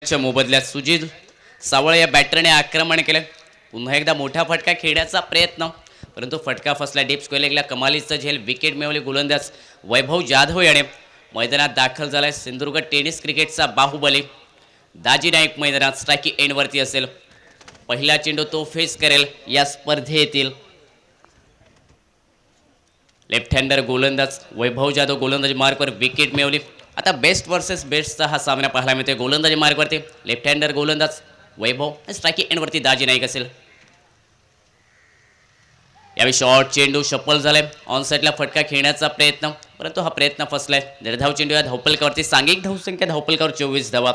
मोबदल्यात सुजित सावळ या बॅटरने आक्रमण केलं. पुन्हा एकदा मोठा फटका खेळण्याचा प्रयत्न परंतु फटका फसला. डीप स्क्वेअर लेगला कमालीचं झेल विकेट मिळवले गोलंदाज वैभव जाधव याने मैदानात दाखल झालाय. सिंधुदुर्ग टेनिस क्रिकेटचा बाहुबली दाजी नाईक मैदानात स्ट्रायकी एंडवरती असेल. पहिला चेंडू तो फेस करेल या स्पर्धेतील. लेफ्ट हँडर गोलंदाज वैभव जाधव गोलंदाजी मार्कवर विकेट मिळवली. आता बेस्ट वर्सेस बेस्टचा हा सामना पाहायला मिळतोय गोलंदाजी मार्गवरती. लेफ्ट हँडर गोलंदाज वैभव स्ट्रायकी एंडवरती दाजी नाईक असेल. यावेळी शॉर्ट चेंडू शफल झालाय. ऑन साईडला फटका खेळण्याचा प्रयत्न परंतु हा प्रयत्न फसलाय. निर्धाव चेंडू या धावपलकावरती सांघिक धावसंख्या धावपलकावर 24 धावा.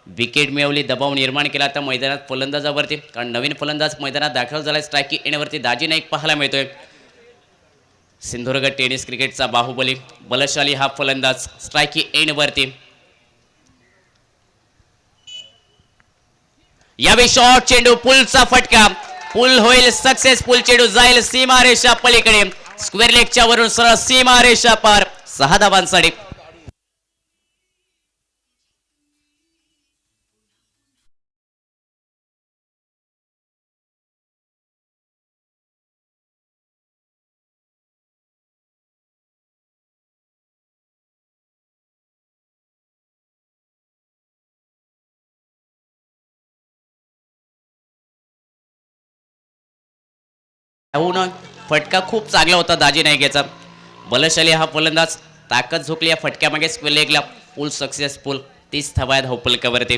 विकेट मिळवली. दबाव निर्माण केला आता मैदानात फलंदाजावरती कारण नवीन फलंदाज मैदानात दाखल झालाय. स्ट्रायकी एंडवरती दाजी नाईक पाहायला मिळतोय. सिंधुदुर्ग टेनिस क्रिकेटचा बाहुबली बलशाली हा फलंदाज स्ट्रायकी एंडवरती. यावेळी शॉर्ट चेंडू पुलचा फटका. पुल होईल सक्सेसफुल. चेंडू जाईल सीमारेषा पलीकडे. स्क्वेअर लेगच्या वरून सरळ सीमारेषा पार. 6 धावांसाठी. फटका खूप चांगला होता दाजी नाईक याचा. बलशाली हा फलंदाज. ताकद झोकली या फटक्यामागे. स्क्वेअर लेगला पुल सक्सेसफुल. 30 धावा धावपलकावरती.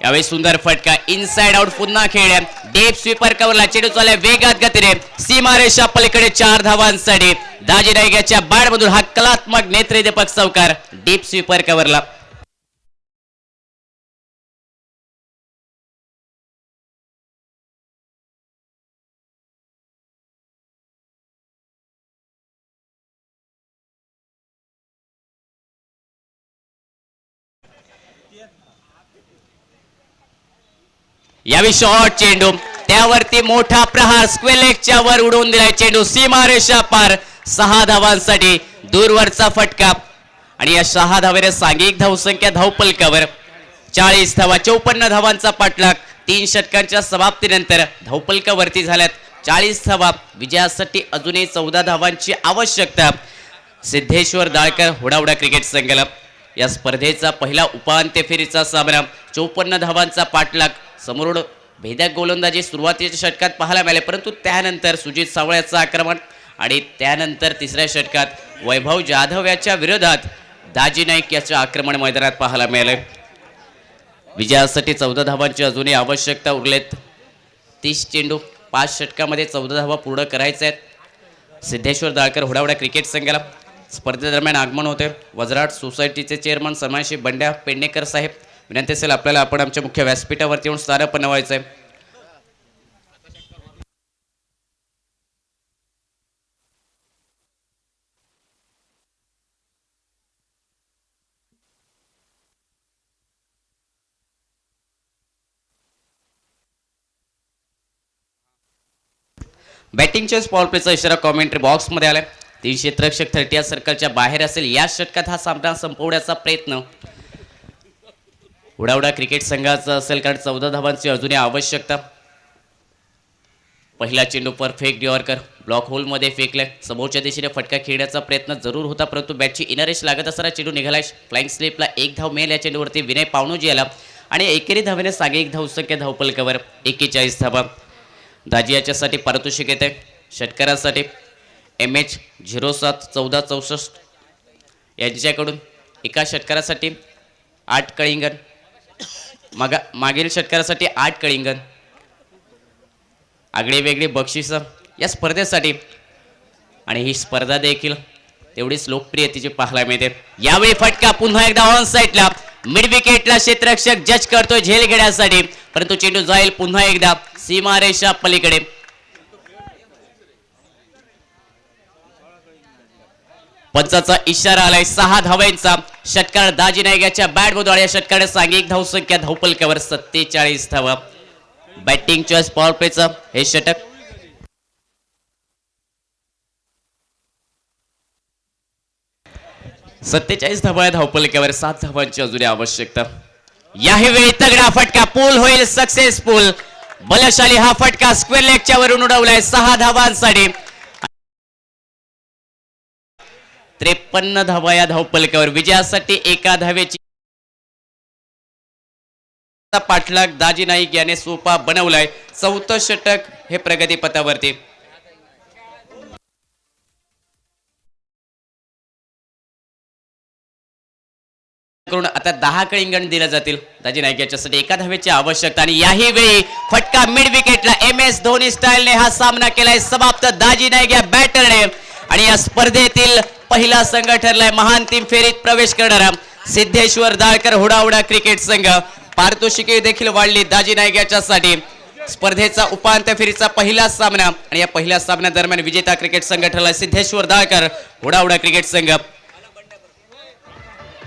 यावेळी सुंदर फटका इनसाइड आउट पुन्हा खेळल्या. डीप स्वीपर कव्हरला चेंडू चालला वेगात गतीने सीमारेषा पलीकडे 4 धावांसाठी. दाजी नाईक याच्या बॅटमधून हा कलात्मक नेत्रदीपक चौकार डीप स्वीपर कव्हरला. यावेळी शॉर्ट चेंडू त्यावरती मोठा प्रहार. स्क्वेअर लेगच्या वर उडवून दिलाय चेंडू सीमारेषा पार. 6 धावांसाठी दूरवरचा फटका आणि या 6 धावेने सांघिक धावसंख्या धावपलकावर 40 धावा. 54 धावांचा पाठलाग. 3 षटकांच्या समाप्तीनंतर धावपलकावरती झाल्यात 40 धावा. विजयासाठी अजूनही 14 धावांची आवश्यकता सिद्धेश्वर दाळकर हुडावडा क्रिकेट संघाला. या स्पर्धेचा पहिला उपांत्य फेरीचा सामना 54 धावांचा पाठलाग. समोरून भेदक गोलंदाजी सुरुवातीच्या षटकात पाहायला मिळाले, परंतु त्यानंतर सुजित सावळ्याचं आक्रमण आणि त्यानंतर तिसऱ्या षटकात वैभव जाधव याच्या विरोधात दाजी नाईक याचं आक्रमण मैदानात पाहायला मिळाले. विजयासाठी 14 धावांची अजूनही आवश्यकता उरलेत. 30 चेंडू 5 षटकामध्ये 14 धावा पूर्ण करायच्या आहेत सिद्धेश्वर दाळकर हुडावडा क्रिकेट संघाला. स्पर्धेदरम्यान आगमन होते वजराट सोसायटीचे चेअरमन सन्मानश्री बंड्या पेडणेकर साहेब. विनंती असेल आपल्याला आपण आमच्या मुख्य व्यासपीठावरती येऊन स्थानापन्न व्हायचं आहे. बॅटिंगच्या पॉवर प्लेचा इशारा कॉमेंट्री बॉक्समध्ये आलाय. 3 क्षेत्ररक्षक 30 सर्कलच्या बाहेर असेल. या षटकात हा सामना संपवण्याचा प्रयत्न हुडावडा क्रिकेट संघाचा असेल, कारण 14 धावांची अजूनही आवश्यकता. पहिला चेंडू परफेक्ट यॉर्कर ब्लॉक होलमध्ये फेकलाय. समोरच्या दिशेने फटका खेळण्याचा प्रयत्न जरूर होता, परंतु बॅटची इनरेश लागत असताना चेंडू निघालाय. फ्लाइंग स्लिपला 1 धाव मिळेल. या चेंडूवरती विनय पावणोजी आला आणि एकेरी धावेने सागेक धावसंख्या धावपलकावर 41 धावा. दाजी याच्यासाठी पारितोषिक येते. षटकारासाठी MH 071464 यांच्याकडून एका षटकारासाठी 8 कळिंगण, मागील षटकारासाठी 8 कळिंगण. आगळी वेगळी बक्षिसं या स्पर्धेसाठी आणि ही स्पर्धा देखील तेवढीच लोकप्रियतेची पाहायला मिळते. यावेळी फटका पुन्हा एकदा ऑन साईडला मिड विकेटला क्षेत्ररक्षक जज करतोय झेल घेण्यासाठी, परंतु चेंडू जाईल पुन्हा एकदा सीमारेषा पलीकडे. पंचाचा इशारा आलाय. 6 धावांचा षटकार दाजी नाईक याच्या बॅट मधून. या षटकाने सांघिक धावसंख्या धावपलकावर 47 धावा. बॅटिंग चॉईस पॉवर प्लेचं हे षटक. सत्तेचाळीस धावा धावपलकावर 7 धावांची अजूनही आवश्यकता. याही वेळी तगडा फटका पूल होईल सक्सेसफुल. बलशाली हा फटका स्क्वेअर लेगच्या वरून उडवलाय 6 धावांसाठी. 53 धावा या धावपलकावर. विजयासाठी एका धावेची पाठलाग दाजी नाईक याने सोपा बनवलाय. 4थं षटक हे प्रगतीपथावरती. आता 10 कळिंगण दिल्या जातील दाजी नाईक याच्यासाठी. एका धावेची आवश्यकता आणि याही वेळी फटका मिड विकेटला. MS धोनी स्टाईलने हा सामना केलाय समाप्त दाजी नाईक या बॅटरने. आणि या स्पर्धेतील पहिला संघ ठरलाय महांतिम फेरीत प्रवेश करणारा सिद्धेश्वर दाळकर हुडावडा क्रिकेट संघ. पारितोषिके देखील वाढली दाजी नाईक याच्यासाठी. स्पर्धेचा उपांत्य फेरीचा पहिला सामना आणि या पहिल्या सामन्यादरम्यान विजेता क्रिकेट संघ ठरलाय सिद्धेश्वर दाळकर हुडावडा क्रिकेट संघ.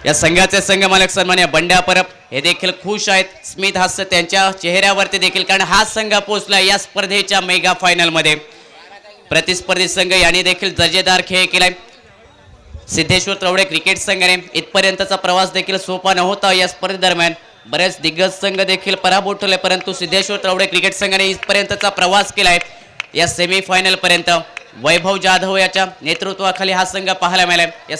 या संघाचे संघ मालक सन्मान्य बंड्या परब हे देखील खुश आहेत. स्मित हास्य त्यांच्या चेहऱ्यावरती देखील, कारण हा संघ पोहोचला या स्पर्धेच्या मेगा फायनल मध्ये. प्रतिस्पर्धी संघ यांनी देखील दर्जेदार खेळ केलाय. सिद्धेश्वर तवडे क्रिकेट संघाने इथपर्यंतचा प्रवास देखील सोपा नव्हता. या स्पर्धेदरम्यान बरेच दिग्गज संघ देखील पराभूत ठरले, परंतु सिद्धेश्वर तवडे क्रिकेट संघाने इथपर्यंतचा प्रवास केलाय. या सेमीफायनल पर्यंत वैभव जाधव याच्या नेतृत्वाखाली हा संघ पाहायला मिळालाय.